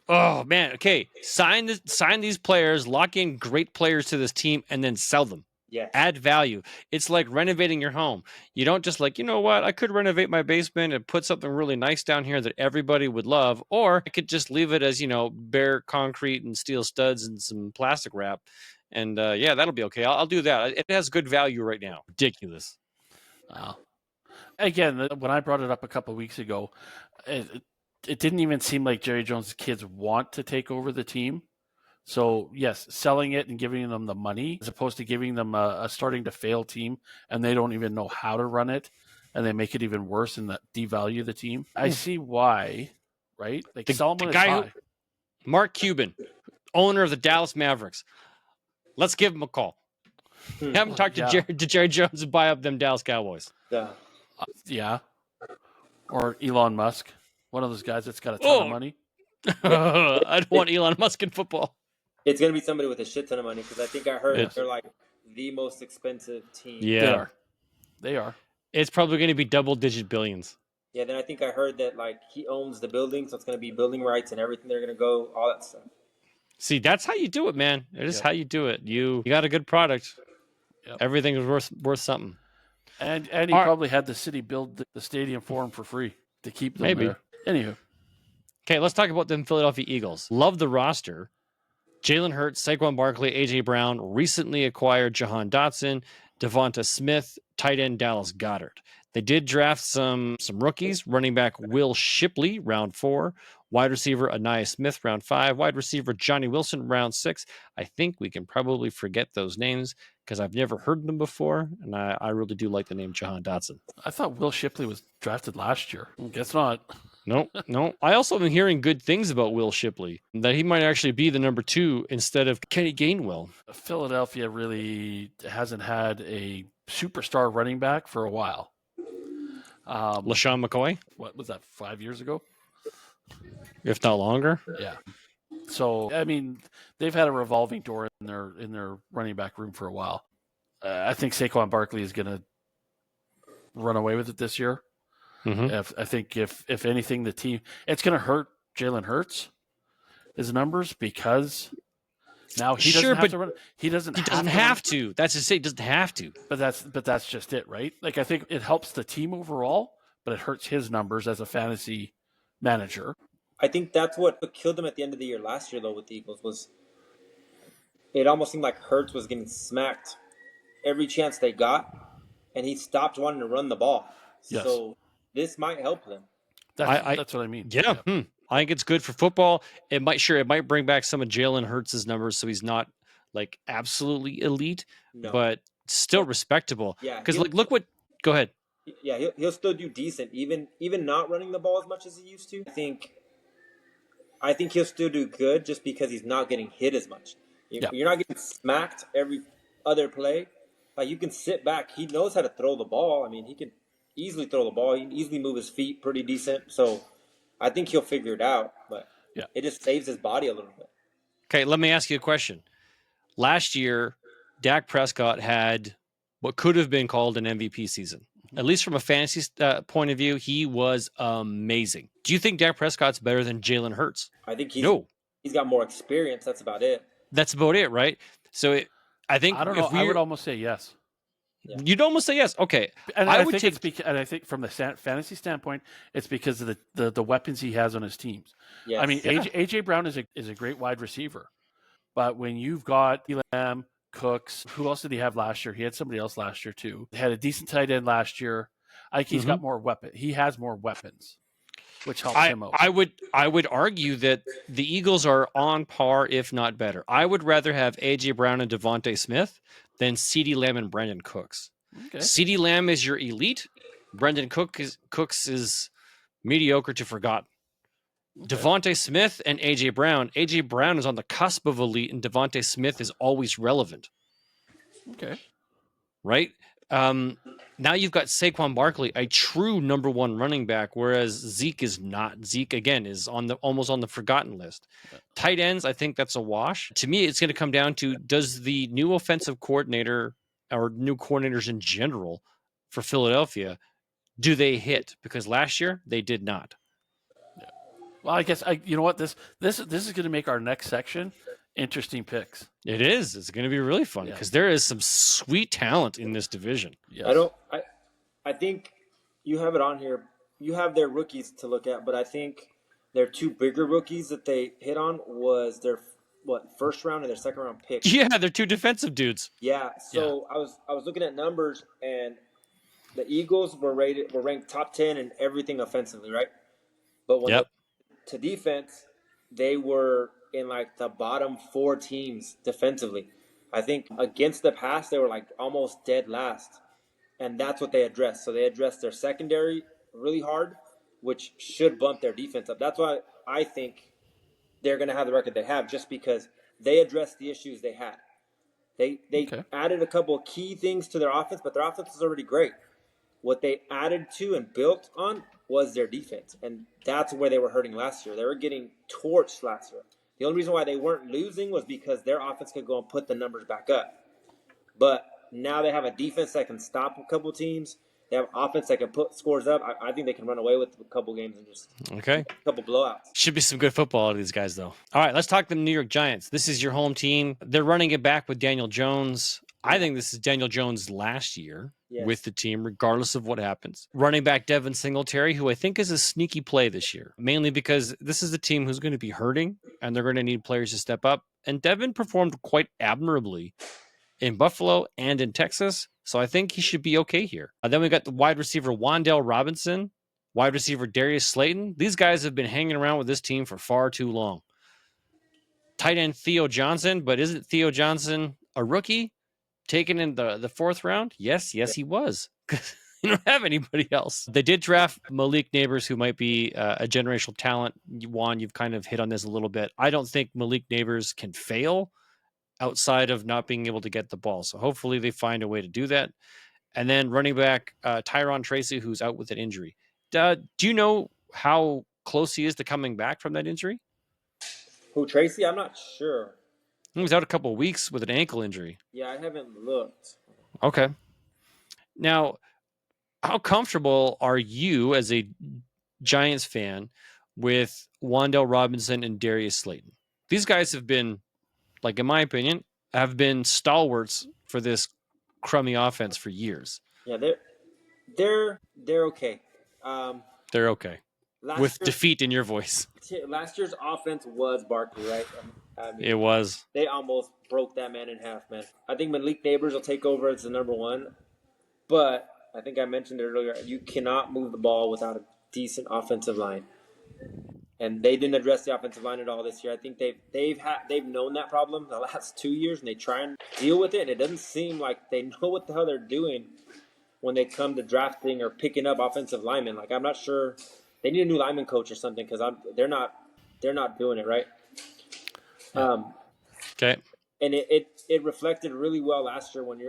Oh man, okay. Sign these players, lock in great players to this team, and then sell them. Yeah. Add value. It's like renovating your home. You don't just like, you know what, I could renovate my basement and put something really nice down here that everybody would love, or I could just leave it as, bare concrete and steel studs and some plastic wrap. And yeah, that'll be okay. I'll do that. It has good value right now. Ridiculous. Wow. Again, when I brought it up a couple of weeks ago, it didn't even seem like Jerry Jones' kids want to take over the team. So, yes, selling it and giving them the money as opposed to giving them a starting to fail team and they don't even know how to run it and they make it even worse and that devalue the team. I see why, right? Like the guy Mark Cuban, owner of the Dallas Mavericks. Let's give him a call. Have him talk to Jerry Jones and buy up them Dallas Cowboys. Yeah. Or Elon Musk, one of those guys that's got a ton of money. I don't want Elon Musk in football. It's going to be somebody with a shit ton of money because I think I heard they're like the most expensive team. Yeah. They are. It's probably going to be double-digit billions. Yeah, then I think I heard that like he owns the building, so it's going to be building rights and everything. They're going to go, all that stuff. See, that's how you do it, man. It is how you do it. You got a good product. Yep. Everything is worth something. And he probably had the city build the stadium for him for free to keep them there. Anywho. Okay, let's talk about them Philadelphia Eagles. Love the roster. Jalen Hurts, Saquon Barkley, A.J. Brown, recently acquired Jahan Dotson, Devonta Smith, tight end Dallas Goedert. They did draft some rookies, running back Will Shipley, round 4, wide receiver Anaya Smith, round 5, wide receiver Johnny Wilson, round 6. I think we can probably forget those names because I've never heard them before, and I really do like the name Jahan Dotson. I thought Will Shipley was drafted last year. Guess not. No. I also am hearing good things about Will Shipley, that he might actually be the number 2 instead of Kenny Gainwell. Philadelphia really hasn't had a superstar running back for a while. LaShawn McCoy? What was that, 5 years ago? If not longer? Yeah. So, I mean, they've had a revolving door in their running back room for a while. I think Saquon Barkley is going to run away with it this year. Mm-hmm. I think if anything, the team, it's going to hurt Jalen Hurts, his numbers, because now he doesn't have to run. He doesn't have to. That's to say, he doesn't have to. But that's just it, right? Like, I think it helps the team overall, but it hurts his numbers as a fantasy manager. I think that's what killed them at the end of the year last year, though, with the Eagles, was it almost seemed like Hurts was getting smacked every chance they got, and he stopped wanting to run the ball. Yes. So this might help them. That's what I mean. Yeah. I think it's good for football. It might bring back some of Jalen Hurts' numbers, so he's not like absolutely elite, but still respectable. Yeah. Because look what. Go ahead. Yeah, he'll still do decent, even not running the ball as much as he used to. I think he'll still do good just because he's not getting hit as much. You're not getting smacked every other play. Like, you can sit back. He knows how to throw the ball. I mean, he can easily throw the ball. He can easily move his feet pretty decent. So I think he'll figure it out. But it just saves his body a little bit. Okay, let me ask you a question. Last year, Dak Prescott had what could have been called an MVP season. At least from a fantasy point of view, he was amazing. Do you think Dak Prescott's better than Jalen Hurts? I think he's got more experience. That's about it. That's about it, right? So I think I don't know. I would almost say yes. Yeah. You'd almost say yes. Okay, and I think from the fantasy standpoint, it's because of the weapons he has on his teams. Yes. I mean, AJ Brown is a great wide receiver, but when you've got Elam, Cooks, who else did he have last year? He had somebody else last year too. He had a decent tight end last year. I think he's got more weapons. He has more weapons, which helps him out. I would argue that the Eagles are on par, if not better. I would rather have AJ Brown and Devonta Smith than CeeDee Lamb and Brandon Cooks. Okay. CeeDee Lamb is your elite. Brandon Cooks is mediocre to forgotten. Devontae Smith and A.J. Brown. A.J. Brown is on the cusp of elite, and Devontae Smith is always relevant. Okay. Right? Now you've got Saquon Barkley, a true number one running back, whereas Zeke is not. Zeke, again, is almost on the forgotten list. Tight ends, I think that's a wash. To me, it's going to come down to, does the new offensive coordinator or new coordinators in general for Philadelphia, do they hit? Because last year, they did not. Well, I guess you know what, this is going to make our next section interesting picks. It is. It's going to be really fun because there is some sweet talent in this division. Yes. I think you have it on here. You have their rookies to look at, but I think their two bigger rookies that they hit on was their first round and their second round pick. Yeah, they're two defensive dudes. Yeah. So I was looking at numbers, and the Eagles were ranked top 10 in everything offensively, right? But when to defense, they were in like the bottom 4 teams defensively. I think against the pass, they were like almost dead last. And that's what they addressed. So they addressed their secondary really hard, which should bump their defense up. That's why I think they're going to have the record they have, just because they addressed the issues they had. They added a couple of key things to their offense, but their offense is already great. What they added to and built on was their defense, and that's where they were hurting last year. They were getting torched last year. The only reason why they weren't losing was because their offense could go and put the numbers back up. But now they have a defense that can stop a couple teams. They have offense that can put scores up. I think they can run away with a couple games and just a couple blowouts. Should be some good football out of these guys, though. All right, let's talk the New York Giants. This is your home team. They're running it back with Daniel Jones. I think this is Daniel Jones' last year with the team, regardless of what happens. Running back Devin Singletary, who I think is a sneaky play this year, mainly because this is a team who's going to be hurting, and they're going to need players to step up. And Devin performed quite admirably in Buffalo and in Texas, so I think he should be okay here. Then we got the wide receiver Wan'Dale Robinson, wide receiver Darius Slayton. These guys have been hanging around with this team for far too long. Tight end Theo Johnson, but isn't Theo Johnson a rookie? Taken in the 4th round? Yes, he was. You don't have anybody else. They did draft Malik Neighbors, who might be a generational talent. Juan, you've kind of hit on this a little bit. I don't think Malik Neighbors can fail outside of not being able to get the ball. So hopefully they find a way to do that. And then running back Tyron Tracy, who's out with an injury. Do you know how close he is to coming back from that injury? Who, Tracy? I'm not sure. He was out a couple of weeks with an ankle injury. Yeah, I haven't looked. Okay. Now, how comfortable are you as a Giants fan with Wan'Dale Robinson and Darius Slayton? These guys have been, like in my opinion, have been stalwarts for this crummy offense for years. Yeah, they're okay. They're okay. With defeat in your voice. Last year's offense was Barkley, right? I mean, it was. They almost broke that man in half, man. I think Malik Neighbors will take over as the number 1. But I think I mentioned it earlier, you cannot move the ball without a decent offensive line. And they didn't address the offensive line at all this year. I think they've known that problem the last 2 years, and they try and deal with it, and it doesn't seem like they know what the hell they're doing when they come to drafting or picking up offensive linemen. Like, I'm not sure. They need a new lineman coach or something, because they're not doing it right. Okay. And it reflected really well last year when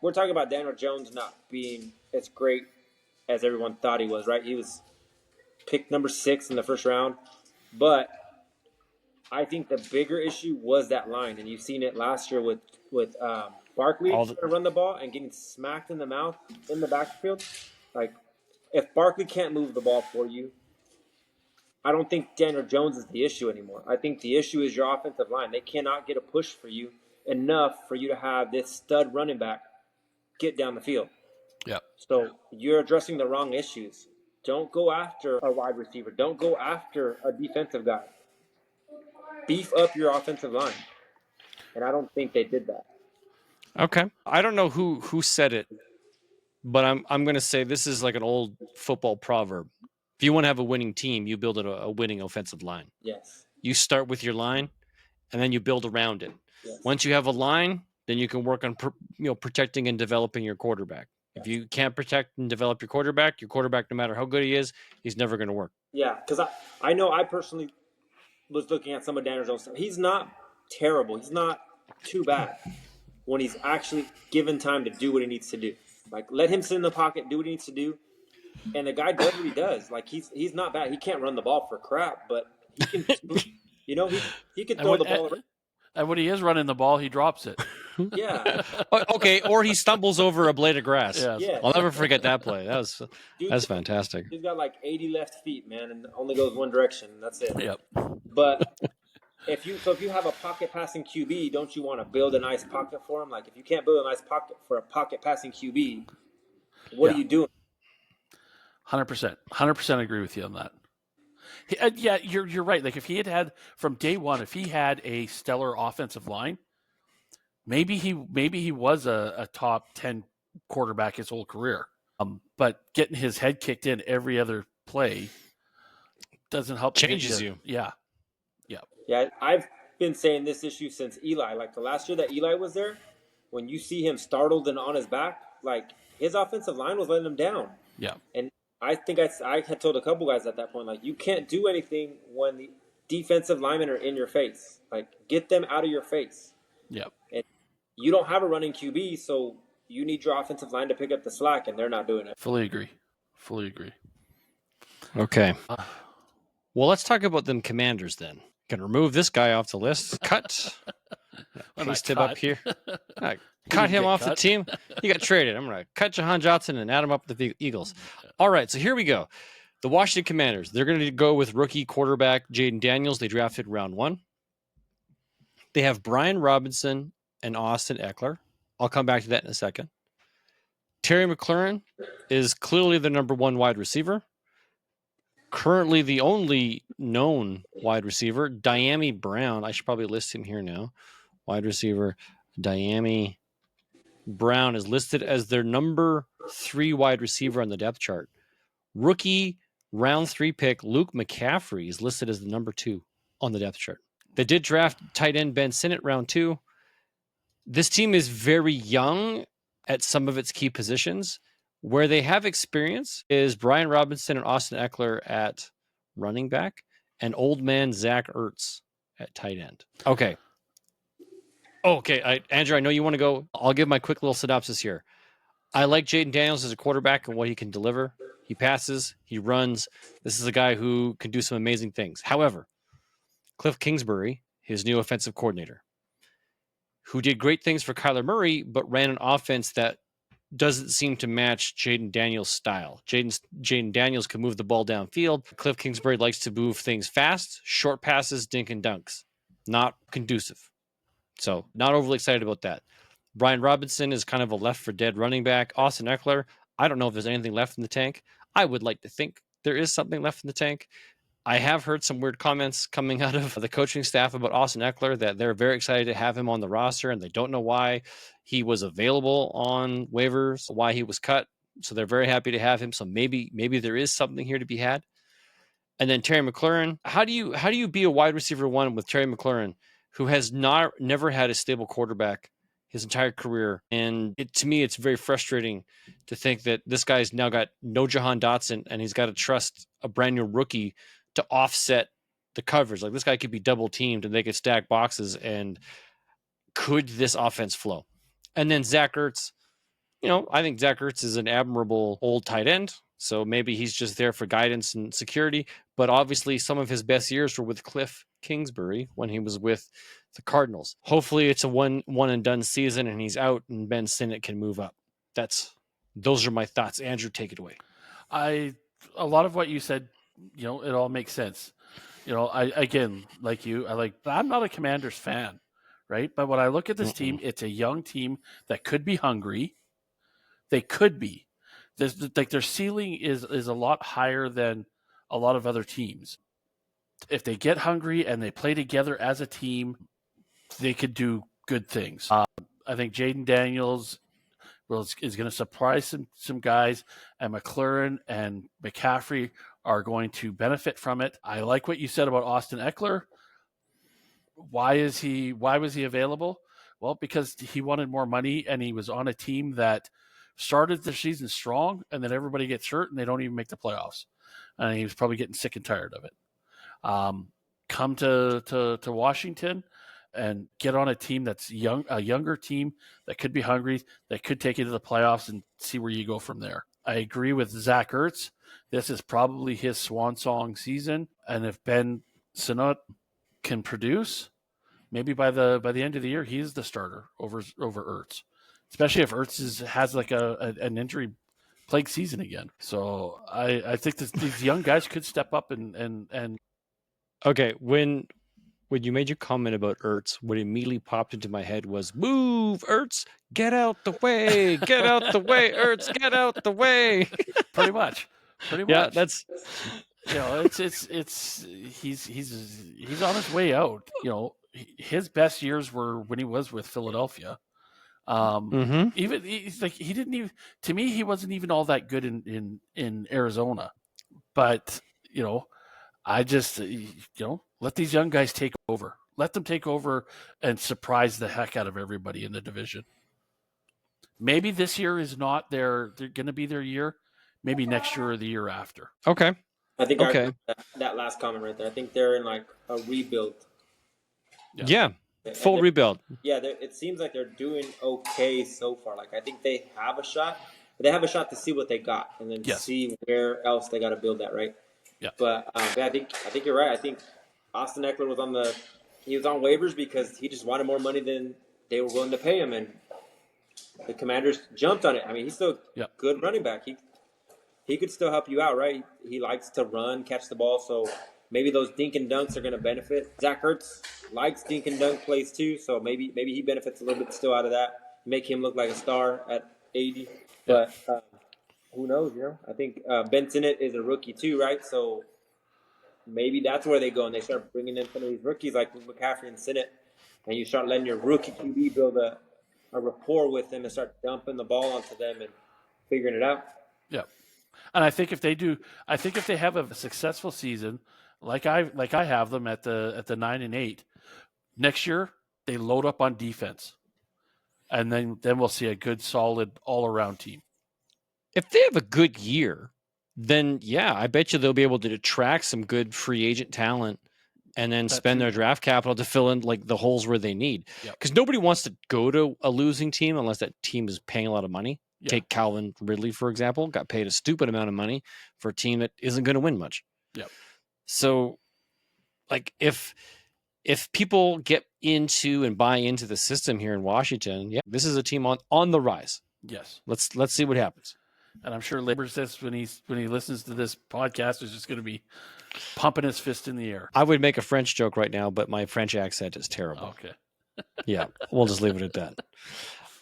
we're talking about Daniel Jones not being as great as everyone thought he was, right? He was picked number 6 in the first round, but I think the bigger issue was that line, and you've seen it last year with Barkley trying to run the ball and getting smacked in the mouth in the backfield. Like, if Barkley can't move the ball for you, I don't think Daniel Jones is the issue anymore. I think the issue is your offensive line. They cannot get a push for you enough for you to have this stud running back get down the field. Yeah. So you're addressing the wrong issues. Don't go after a wide receiver. Don't go after a defensive guy. Beef up your offensive line. And I don't think they did that. Okay. I don't know who said it, but I'm going to say this is like an old football proverb. If you want to have a winning team, you build a winning offensive line. Yes. You start with your line, and then you build around it. Yes. Once you have a line, then you can work on protecting and developing your quarterback. If you can't protect and develop your quarterback, no matter how good he is, he's never going to work. Yeah, because I know I personally was looking at some of Daniel Jones' stuff. He's not terrible. He's not too bad when he's actually given time to do what he needs to do. Like, let him sit in the pocket, do what he needs to do, and the guy does what he does. Like, he's not bad. He can't run the ball for crap, but he can, he can throw the ball around. And when he is running the ball, he drops it. Yeah. Okay, or he stumbles over a blade of grass. Yes. Yeah. I'll never forget that play. That's fantastic. He's got like 80 left feet, man, and only goes one direction. That's it. Yep. But if you have a pocket passing QB, don't you want to build a nice pocket for him? Like, if you can't build a nice pocket for a pocket passing QB, what are you doing? 100% agree with you on that. Yeah, you're right. Like, if he had from day one, if he had a stellar offensive line, maybe he was a top 10 quarterback his whole career. But getting his head kicked in every other play doesn't help. Changes you. Yeah. Yeah, I've been saying this issue since Eli. Like, the last year that Eli was there, when you see him startled and on his back, like, his offensive line was letting him down. Yeah. And I think I had told a couple guys at that point, like, you can't do anything when the defensive linemen are in your face. Like, get them out of your face. Yeah. And you don't have a running QB, so you need your offensive line to pick up the slack, and they're not doing it. Fully agree. Okay. Well, let's talk about them Commanders then. Can remove this guy off the list. Cut. Paste him up here. Cut him off the team. He got traded. I'm going to cut Jahan Dotson and add him up with the Eagles. All right, so here we go. The Washington Commanders. They're going to go with rookie quarterback Jaden Daniels. They drafted round 1. They have Brian Robinson and Austin Eckler. I'll come back to that in a second. Terry McLaurin is clearly the number 1 wide receiver. Currently the only known wide receiver, Diami Brown. I should probably list him here now. Wide receiver, Diami Brown is listed as their number 3 wide receiver on the depth chart. Rookie round 3 pick Luke McCaffrey is listed as the number 2 on the depth chart. They did draft tight end Ben Sinnott round 2. This team is very young at some of its key positions. Where they have experience is Brian Robinson and Austin Eckler at running back and old man Zach Ertz at tight end. Okay. Andrew, I know you want to go. I'll give my quick little synopsis here. I like Jaden Daniels as a quarterback and what he can deliver. He passes, he runs. This is a guy who can do some amazing things. However, Cliff Kingsbury, his new offensive coordinator, who did great things for Kyler Murray, but ran an offense that doesn't seem to match Jaden Daniels' style. Jaden Daniels can move the ball downfield. Cliff Kingsbury likes to move things fast, short passes, dink and dunks. Not conducive. So not overly excited about that. Brian Robinson is kind of a left for dead running back. Austin Eckler, I don't know if there's anything left in the tank. I would like to think there is something left in the tank. I have heard some weird comments coming out of the coaching staff about Austin Eckler that they're very excited to have him on the roster and they don't know why he was available on waivers, why he was cut. So they're very happy to have him. So maybe there is something here to be had. And then Terry McLaurin. How do you be a wide receiver 1 with Terry McLaurin, who has never had a stable quarterback his entire career? And to me, it's very frustrating to think that this guy's now got no Jahan Dotson and he's got to trust a brand new rookie to offset the coverage. Like, this guy could be double teamed and they could stack boxes, and could this offense flow? And then Zach Ertz, I think Zach Ertz is an admirable old tight end. So maybe he's just there for guidance and security. But obviously some of his best years were with Cliff Kingsbury when he was with the Cardinals. Hopefully it's a one and done season and he's out and Ben Sinnott can move up. Those are my thoughts. Andrew, take it away. A lot of what you said, it all makes sense. I'm not a Commanders fan, right? But when I look at this team, it's a young team that could be hungry. They could be. Their ceiling is a lot higher than a lot of other teams. If they get hungry and they play together as a team, they could do good things. I think Jaden Daniels is going to surprise some guys, and McLaurin and McCaffrey are going to benefit from it. I like what you said about Austin Eckler. Why was he available? Well, because he wanted more money and he was on a team that started the season strong and then everybody gets hurt and they don't even make the playoffs. and he was probably getting sick and tired of it. Come to Washington and get on a team that's a younger team that could be hungry, that could take you to the playoffs, and see where you go from there. I agree with Zach Ertz. This is probably his swan song season, and if Ben Sinnott can produce, maybe by the end of the year, he's the starter over Ertz, especially if Ertz has like an injury plagued season again. So I think these young guys could step up and. Okay, when you made your comment about Ertz, what immediately popped into my head was, move, Ertz, get out the way, get out the way, Ertz, get out the way. Pretty much. Yeah, that's, it's he's on his way out. His best years were when he was with Philadelphia. Even he didn't even, to me, he wasn't even all that good in Arizona, but I just, let these young guys take over. Let them take over and surprise the heck out of everybody in the division. Maybe this year is not they're going to be their year. Maybe next year or the year after. Okay. I think I agree with that last comment right there. I think they're in like a rebuild. Yeah. Full rebuild. Yeah, it seems like they're doing okay so far. Like, I think they have a shot. But they have a shot to see what they got and then see where else they got to build that, right? Yeah. But I think you're right. I think Austin Eckler was on waivers because he just wanted more money than they were willing to pay him, and the Commanders jumped on it. I mean, he's still a good running back. He could still help you out, right? He likes to run, catch the ball, so maybe those dink and dunks are going to benefit. Zach Ertz likes dink and dunk plays too, so maybe he benefits a little bit still out of that. Make him look like a star at 80, but who knows? I think Ben Sinnott is a rookie too, right? So maybe that's where they go and they start bringing in some of these rookies like McCaffrey and Sinnott, and you start letting your rookie QB build a rapport with them and start dumping the ball onto them and figuring it out. Yeah. And I think if they have a successful season, like I have them at the 9-8, next year they load up on defense, and then we'll see a good, solid, all around team. If they have a good year, then I bet you they'll be able to attract some good free agent talent, and then spend their draft capital to fill in like the holes where they need. Because nobody wants to go to a losing team unless that team is paying a lot of money. Take Calvin Ridley, for example, got paid a stupid amount of money for a team that isn't going to win much. Yep. So, like, if people get into and buy into the system here in Washington, this is a team on the rise. Yes. Let's see what happens. And I'm sure Labor says when he listens to this podcast is just going to be pumping his fist in the air. I would make a French joke right now, but my French accent is terrible. Okay. Yeah, we'll just leave it at that.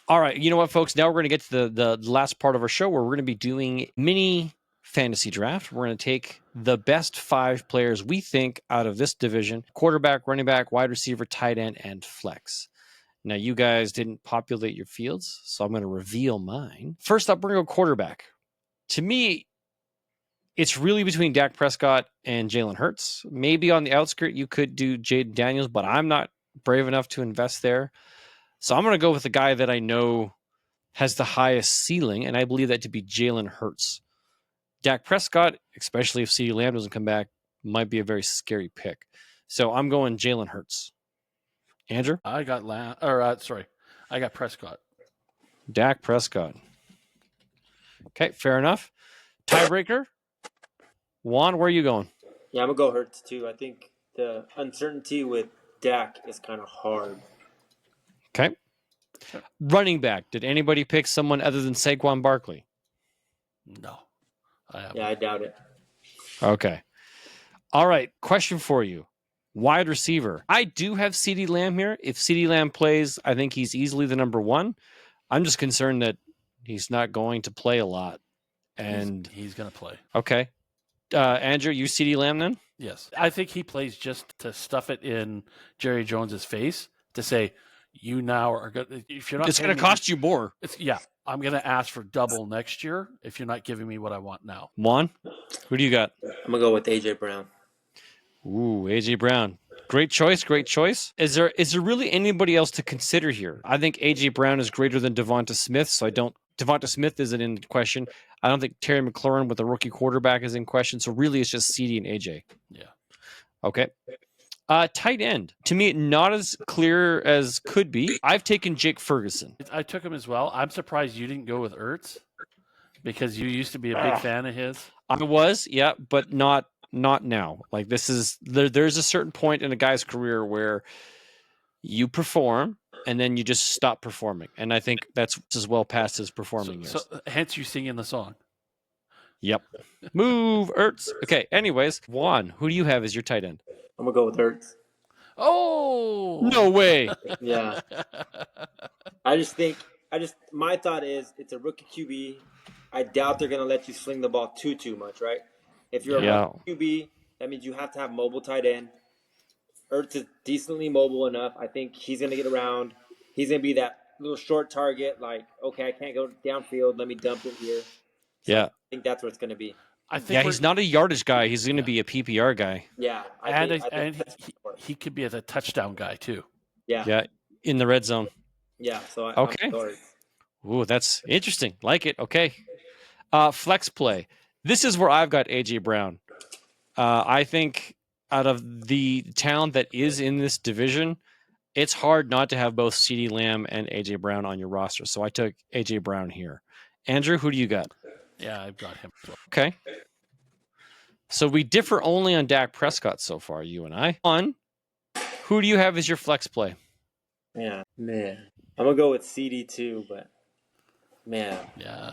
All right, you know what, folks? Now we're going to get to the last part of our show where we're going to be doing mini fantasy draft. We're going to take the best 5 players we think out of this division: quarterback, running back, wide receiver, tight end, and flex. Now, you guys didn't populate your fields, so I'm going to reveal mine. First up, we're going to go quarterback. To me, it's really between Dak Prescott and Jalen Hurts. Maybe on the outskirt, you could do Jaden Daniels, but I'm not brave enough to invest there. So I'm going to go with the guy that I know has the highest ceiling, and I believe that to be Jalen Hurts. Dak Prescott, especially if CeeDee Lamb doesn't come back, might be a very scary pick. So I'm going Jalen Hurts. Andrew? I got Prescott. Dak Prescott. Okay, fair enough. Tiebreaker? Juan, where are you going? Yeah, I'm going to go Hurts too. I think the uncertainty with Dak is kind of hard. Okay. Running back. Did anybody pick someone other than Saquon Barkley? No. I doubt it. Okay. All right. Question for you. Wide receiver. I do have CeeDee Lamb here. If CeeDee Lamb plays, I think he's easily the number 1. I'm just concerned that he's not going to play a lot. And he's going to play. Okay. Andrew, you CeeDee Lamb then? Yes. I think he plays just to stuff it in Jerry Jones's face to say, you now are good. If you're not, it's going to cost you more. I'm going to ask for double next year if you're not giving me what I want now. Juan, who do you got? I'm going to go with AJ Brown. Ooh, AJ Brown. Great choice. Is there really anybody else to consider here? I think AJ Brown is greater than Devonta Smith, so I don't Devonta Smith isn't in question. I don't think Terry McLaurin with a rookie quarterback is in question. So really, it's just CD and AJ. Yeah. Okay. Tight end. To me, not as clear as could be. I've taken Jake Ferguson. I took him as well. I'm surprised you didn't go with Ertz because you used to be a big fan of his. I was, yeah, but not now. Like this is there's a certain point in a guy's career where you perform and then you just stop performing. And I think that's as well past his performing years. So hence you singing the song. Yep. Move, Ertz. Okay, anyways, Juan, who do you have as your tight end? I'm going to go with Ertz. Oh! No way. Yeah. My thought is it's a rookie QB. I doubt they're going to let you sling the ball too much, right? If you're a QB, that means you have to have mobile tight end. Ertz is decently mobile enough. I think he's going to get around. He's going to be that little short target, like, okay, I can't go downfield. Let me dump it here. So yeah. I think that's what it's going to be. He's not a yardage guy. He's going to be a PPR guy. Yeah. He could be a touchdown guy, too. Yeah. Yeah, in the red zone. Yeah, so okay. Ooh, that's interesting. Like it. Okay. Flex play. This is where I've got AJ Brown. I think out of the talent that is in this division, it's hard not to have both CeeDee Lamb and AJ Brown on your roster. So I took AJ Brown here. Andrew, who do you got? Yeah, I've got him. Okay. So we differ only on Dak Prescott so far, you and I. Who do you have as your flex play? Yeah, man. I'm going to go with CD too, but man. Yeah.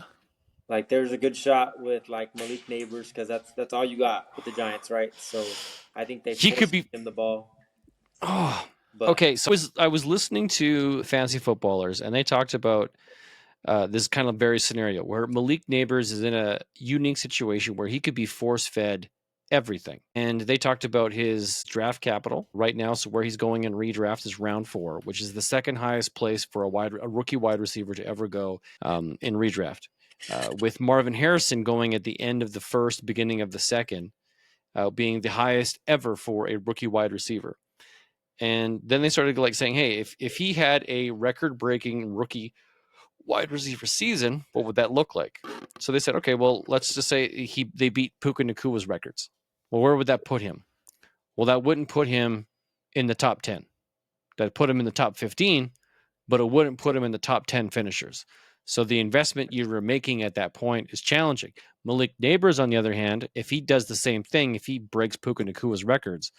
Like there's a good shot with like Malik Neighbors because that's all you got with the Giants, right? So I think he could be him the ball. Oh, okay. So I was listening to Fantasy Footballers, and they talked about this kind of very scenario where Malik Neighbors is in a unique situation where he could be force-fed everything. And they talked about his draft capital right now. So where he's going in redraft is round 4, which is the second highest place for a rookie wide receiver to ever go in redraft. With Marvin Harrison going at the end of the first, beginning of the second, being the highest ever for a rookie wide receiver. And then they started saying, hey, if he had a record-breaking rookie wide receiver season, what would that look like? So they said, okay, well, let's just say they beat Puka Nakua's records. Well, where would that put him? Well, that wouldn't put him in the top 10. That'd put him in the top 15, but it wouldn't put him in the top 10 finishers. So the investment you were making at that point is challenging. Malik Neighbors, on the other hand, if he does the same thing, if he breaks Puka Nakua's records,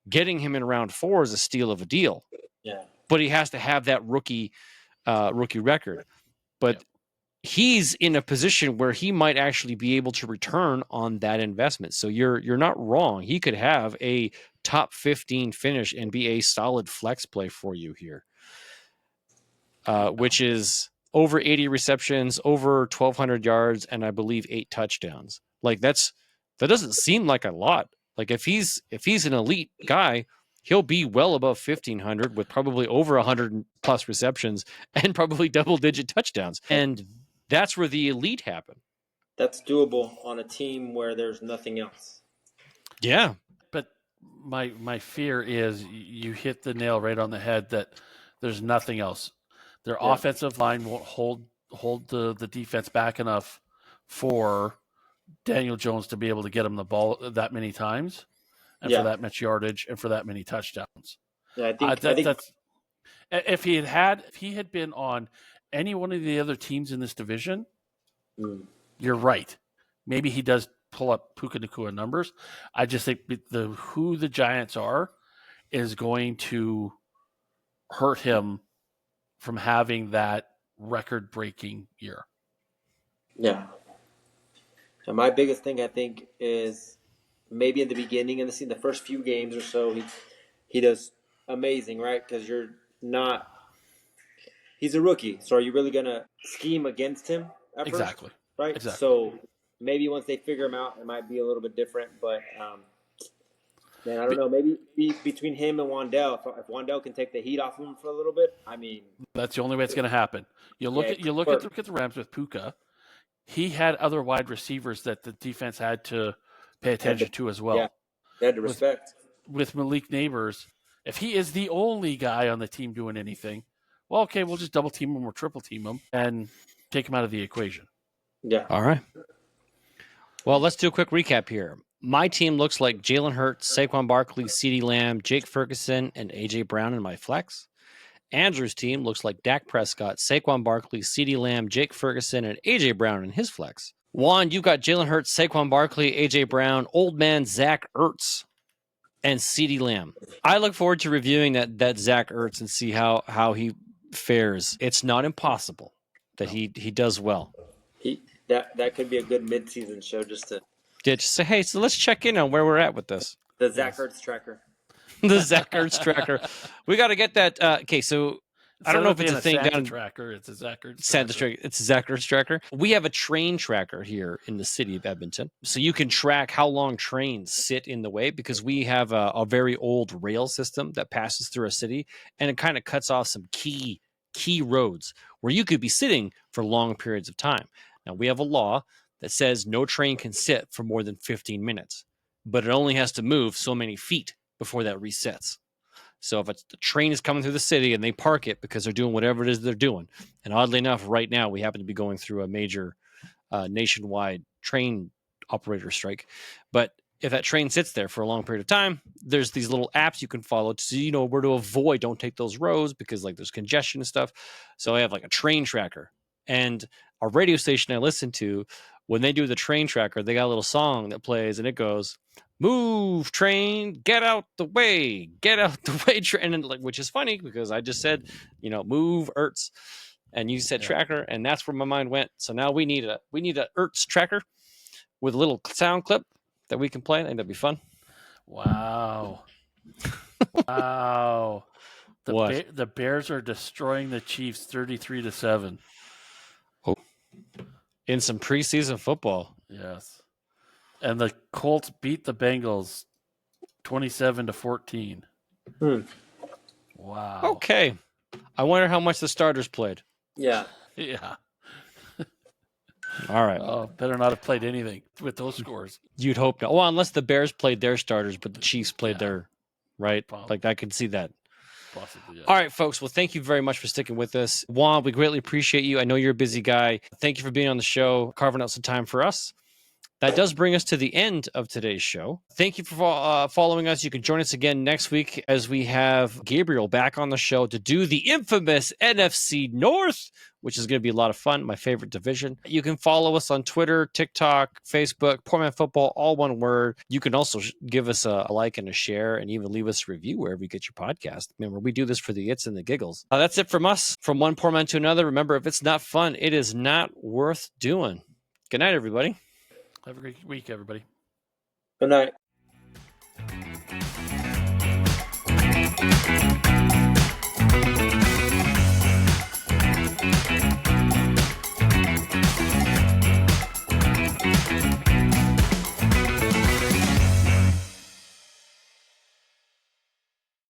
getting him in round 4 is a steal of a deal. Yeah. But he has to have that rookie record. But he's in a position where he might actually be able to return on that investment. So you're not wrong. He could have a top 15 finish and be a solid flex play for you here, which is over 80 receptions, over 1,200 yards, and I believe 8 touchdowns. Like that doesn't seem like a lot. Like if he's an elite guy, he'll be well above 1,500 with probably over 100 plus receptions and probably double-digit touchdowns. And that's where the elite happen. That's doable on a team where there's nothing else. Yeah. But my fear is you hit the nail right on the head that there's nothing else. Their offensive line won't hold the defense back enough for Daniel Jones to be able to get him the ball that many times and for that much yardage and for that many touchdowns. Yeah, I think that's if he had been on any one of the other teams in this division, you're right. Maybe he does pull up Puka Nacua numbers. I just think who the Giants are is going to hurt him from having that record-breaking year. Yeah. And my biggest thing, I think, is maybe in the beginning in the first few games or so, he does amazing, right? Because he's a rookie. So are you really going to scheme against him at Exactly. first? Right? Exactly. So maybe once they figure him out, it might be a little bit different. But, man, I don't know. Maybe between him and Wandell, if Wandell can take the heat off him for a little bit, I mean. That's the only way it's going to happen. You look at the Rams with Puka. He had other wide receivers that the defense had to pay attention to as well. Yeah, they had to respect. With Malik Neighbors, if he is the only guy on the team doing anything, well, okay, we'll just double team them or triple team them and take them out of the equation. Yeah. All right. Well, let's do a quick recap here. My team looks like Jalen Hurts, Saquon Barkley, CeeDee Lamb, Jake Ferguson, and A.J. Brown in my flex. Andrew's team looks like Dak Prescott, Saquon Barkley, CeeDee Lamb, Jake Ferguson, and A.J. Brown in his flex. Juan, you've got Jalen Hurts, Saquon Barkley, A.J. Brown, Old Man Zach Ertz, and CeeDee Lamb. I look forward to reviewing that Zach Ertz and see how he fares. It's not impossible that he does well. That could be a good mid-season show just to say, hey, so let's check in on where we're at with this. The Zach Ertz tracker. The Zach Ertz tracker. We got to get that. Okay, so I don't know if it's a thing down tracker. It's a Zach Ertz Santa tracker. It's a Zach Ertz tracker. We have a train tracker here in the city of Edmonton, so you can track how long trains sit in the way because we have a very old rail system that passes through a city, and it kind of cuts off some key roads where you could be sitting for long periods of time. Now we have a law that says no train can sit for more than 15 minutes, but it only has to move so many feet before that resets. So if the train is coming through the city and they park it because they're doing whatever it is they're doing, and oddly enough, right now we happen to be going through a major nationwide train operator strike. But if that train sits there for a long period of time, there's these little apps you can follow to see, where to avoid. Don't take those roads because there's congestion and stuff. So I have a train tracker, and a radio station I listen to, when they do the train tracker, they got a little song that plays and it goes, "Move train, get out the way, train," and which is funny because I just said, move Ertz, and you said tracker, and that's where my mind went. So now we need a Ertz tracker with a little sound clip that we can play. I think that'd be fun. Wow. Wow. The Bears are destroying the Chiefs 33-7. Oh. In some preseason football. Yes. And the Colts beat the Bengals 27-14. Wow. Okay. I wonder how much the starters played. Yeah. Yeah. All right. Oh, better not have played anything with those scores. You'd hope not. Well, unless the Bears played their starters, but the Chiefs played their, right? Probably. I could see that. Possibly, yeah. All right, folks. Well, thank you very much for sticking with us. Juan, we greatly appreciate you. I know you're a busy guy. Thank you for being on the show, carving out some time for us. That does bring us to the end of today's show. Thank you for following us. You can join us again next week as we have Gabriel back on the show to do the infamous NFC North, which is going to be a lot of fun, my favorite division. You can follow us on Twitter, TikTok, Facebook, Poor Man Football, all one word. You can also give us a like and a share and even leave us a review wherever you get your podcast. Remember, we do this for the its and the giggles. That's it from us. From one poor man to another. Remember, if it's not fun, it is not worth doing. Good night, everybody. Have a great week, everybody. Good night.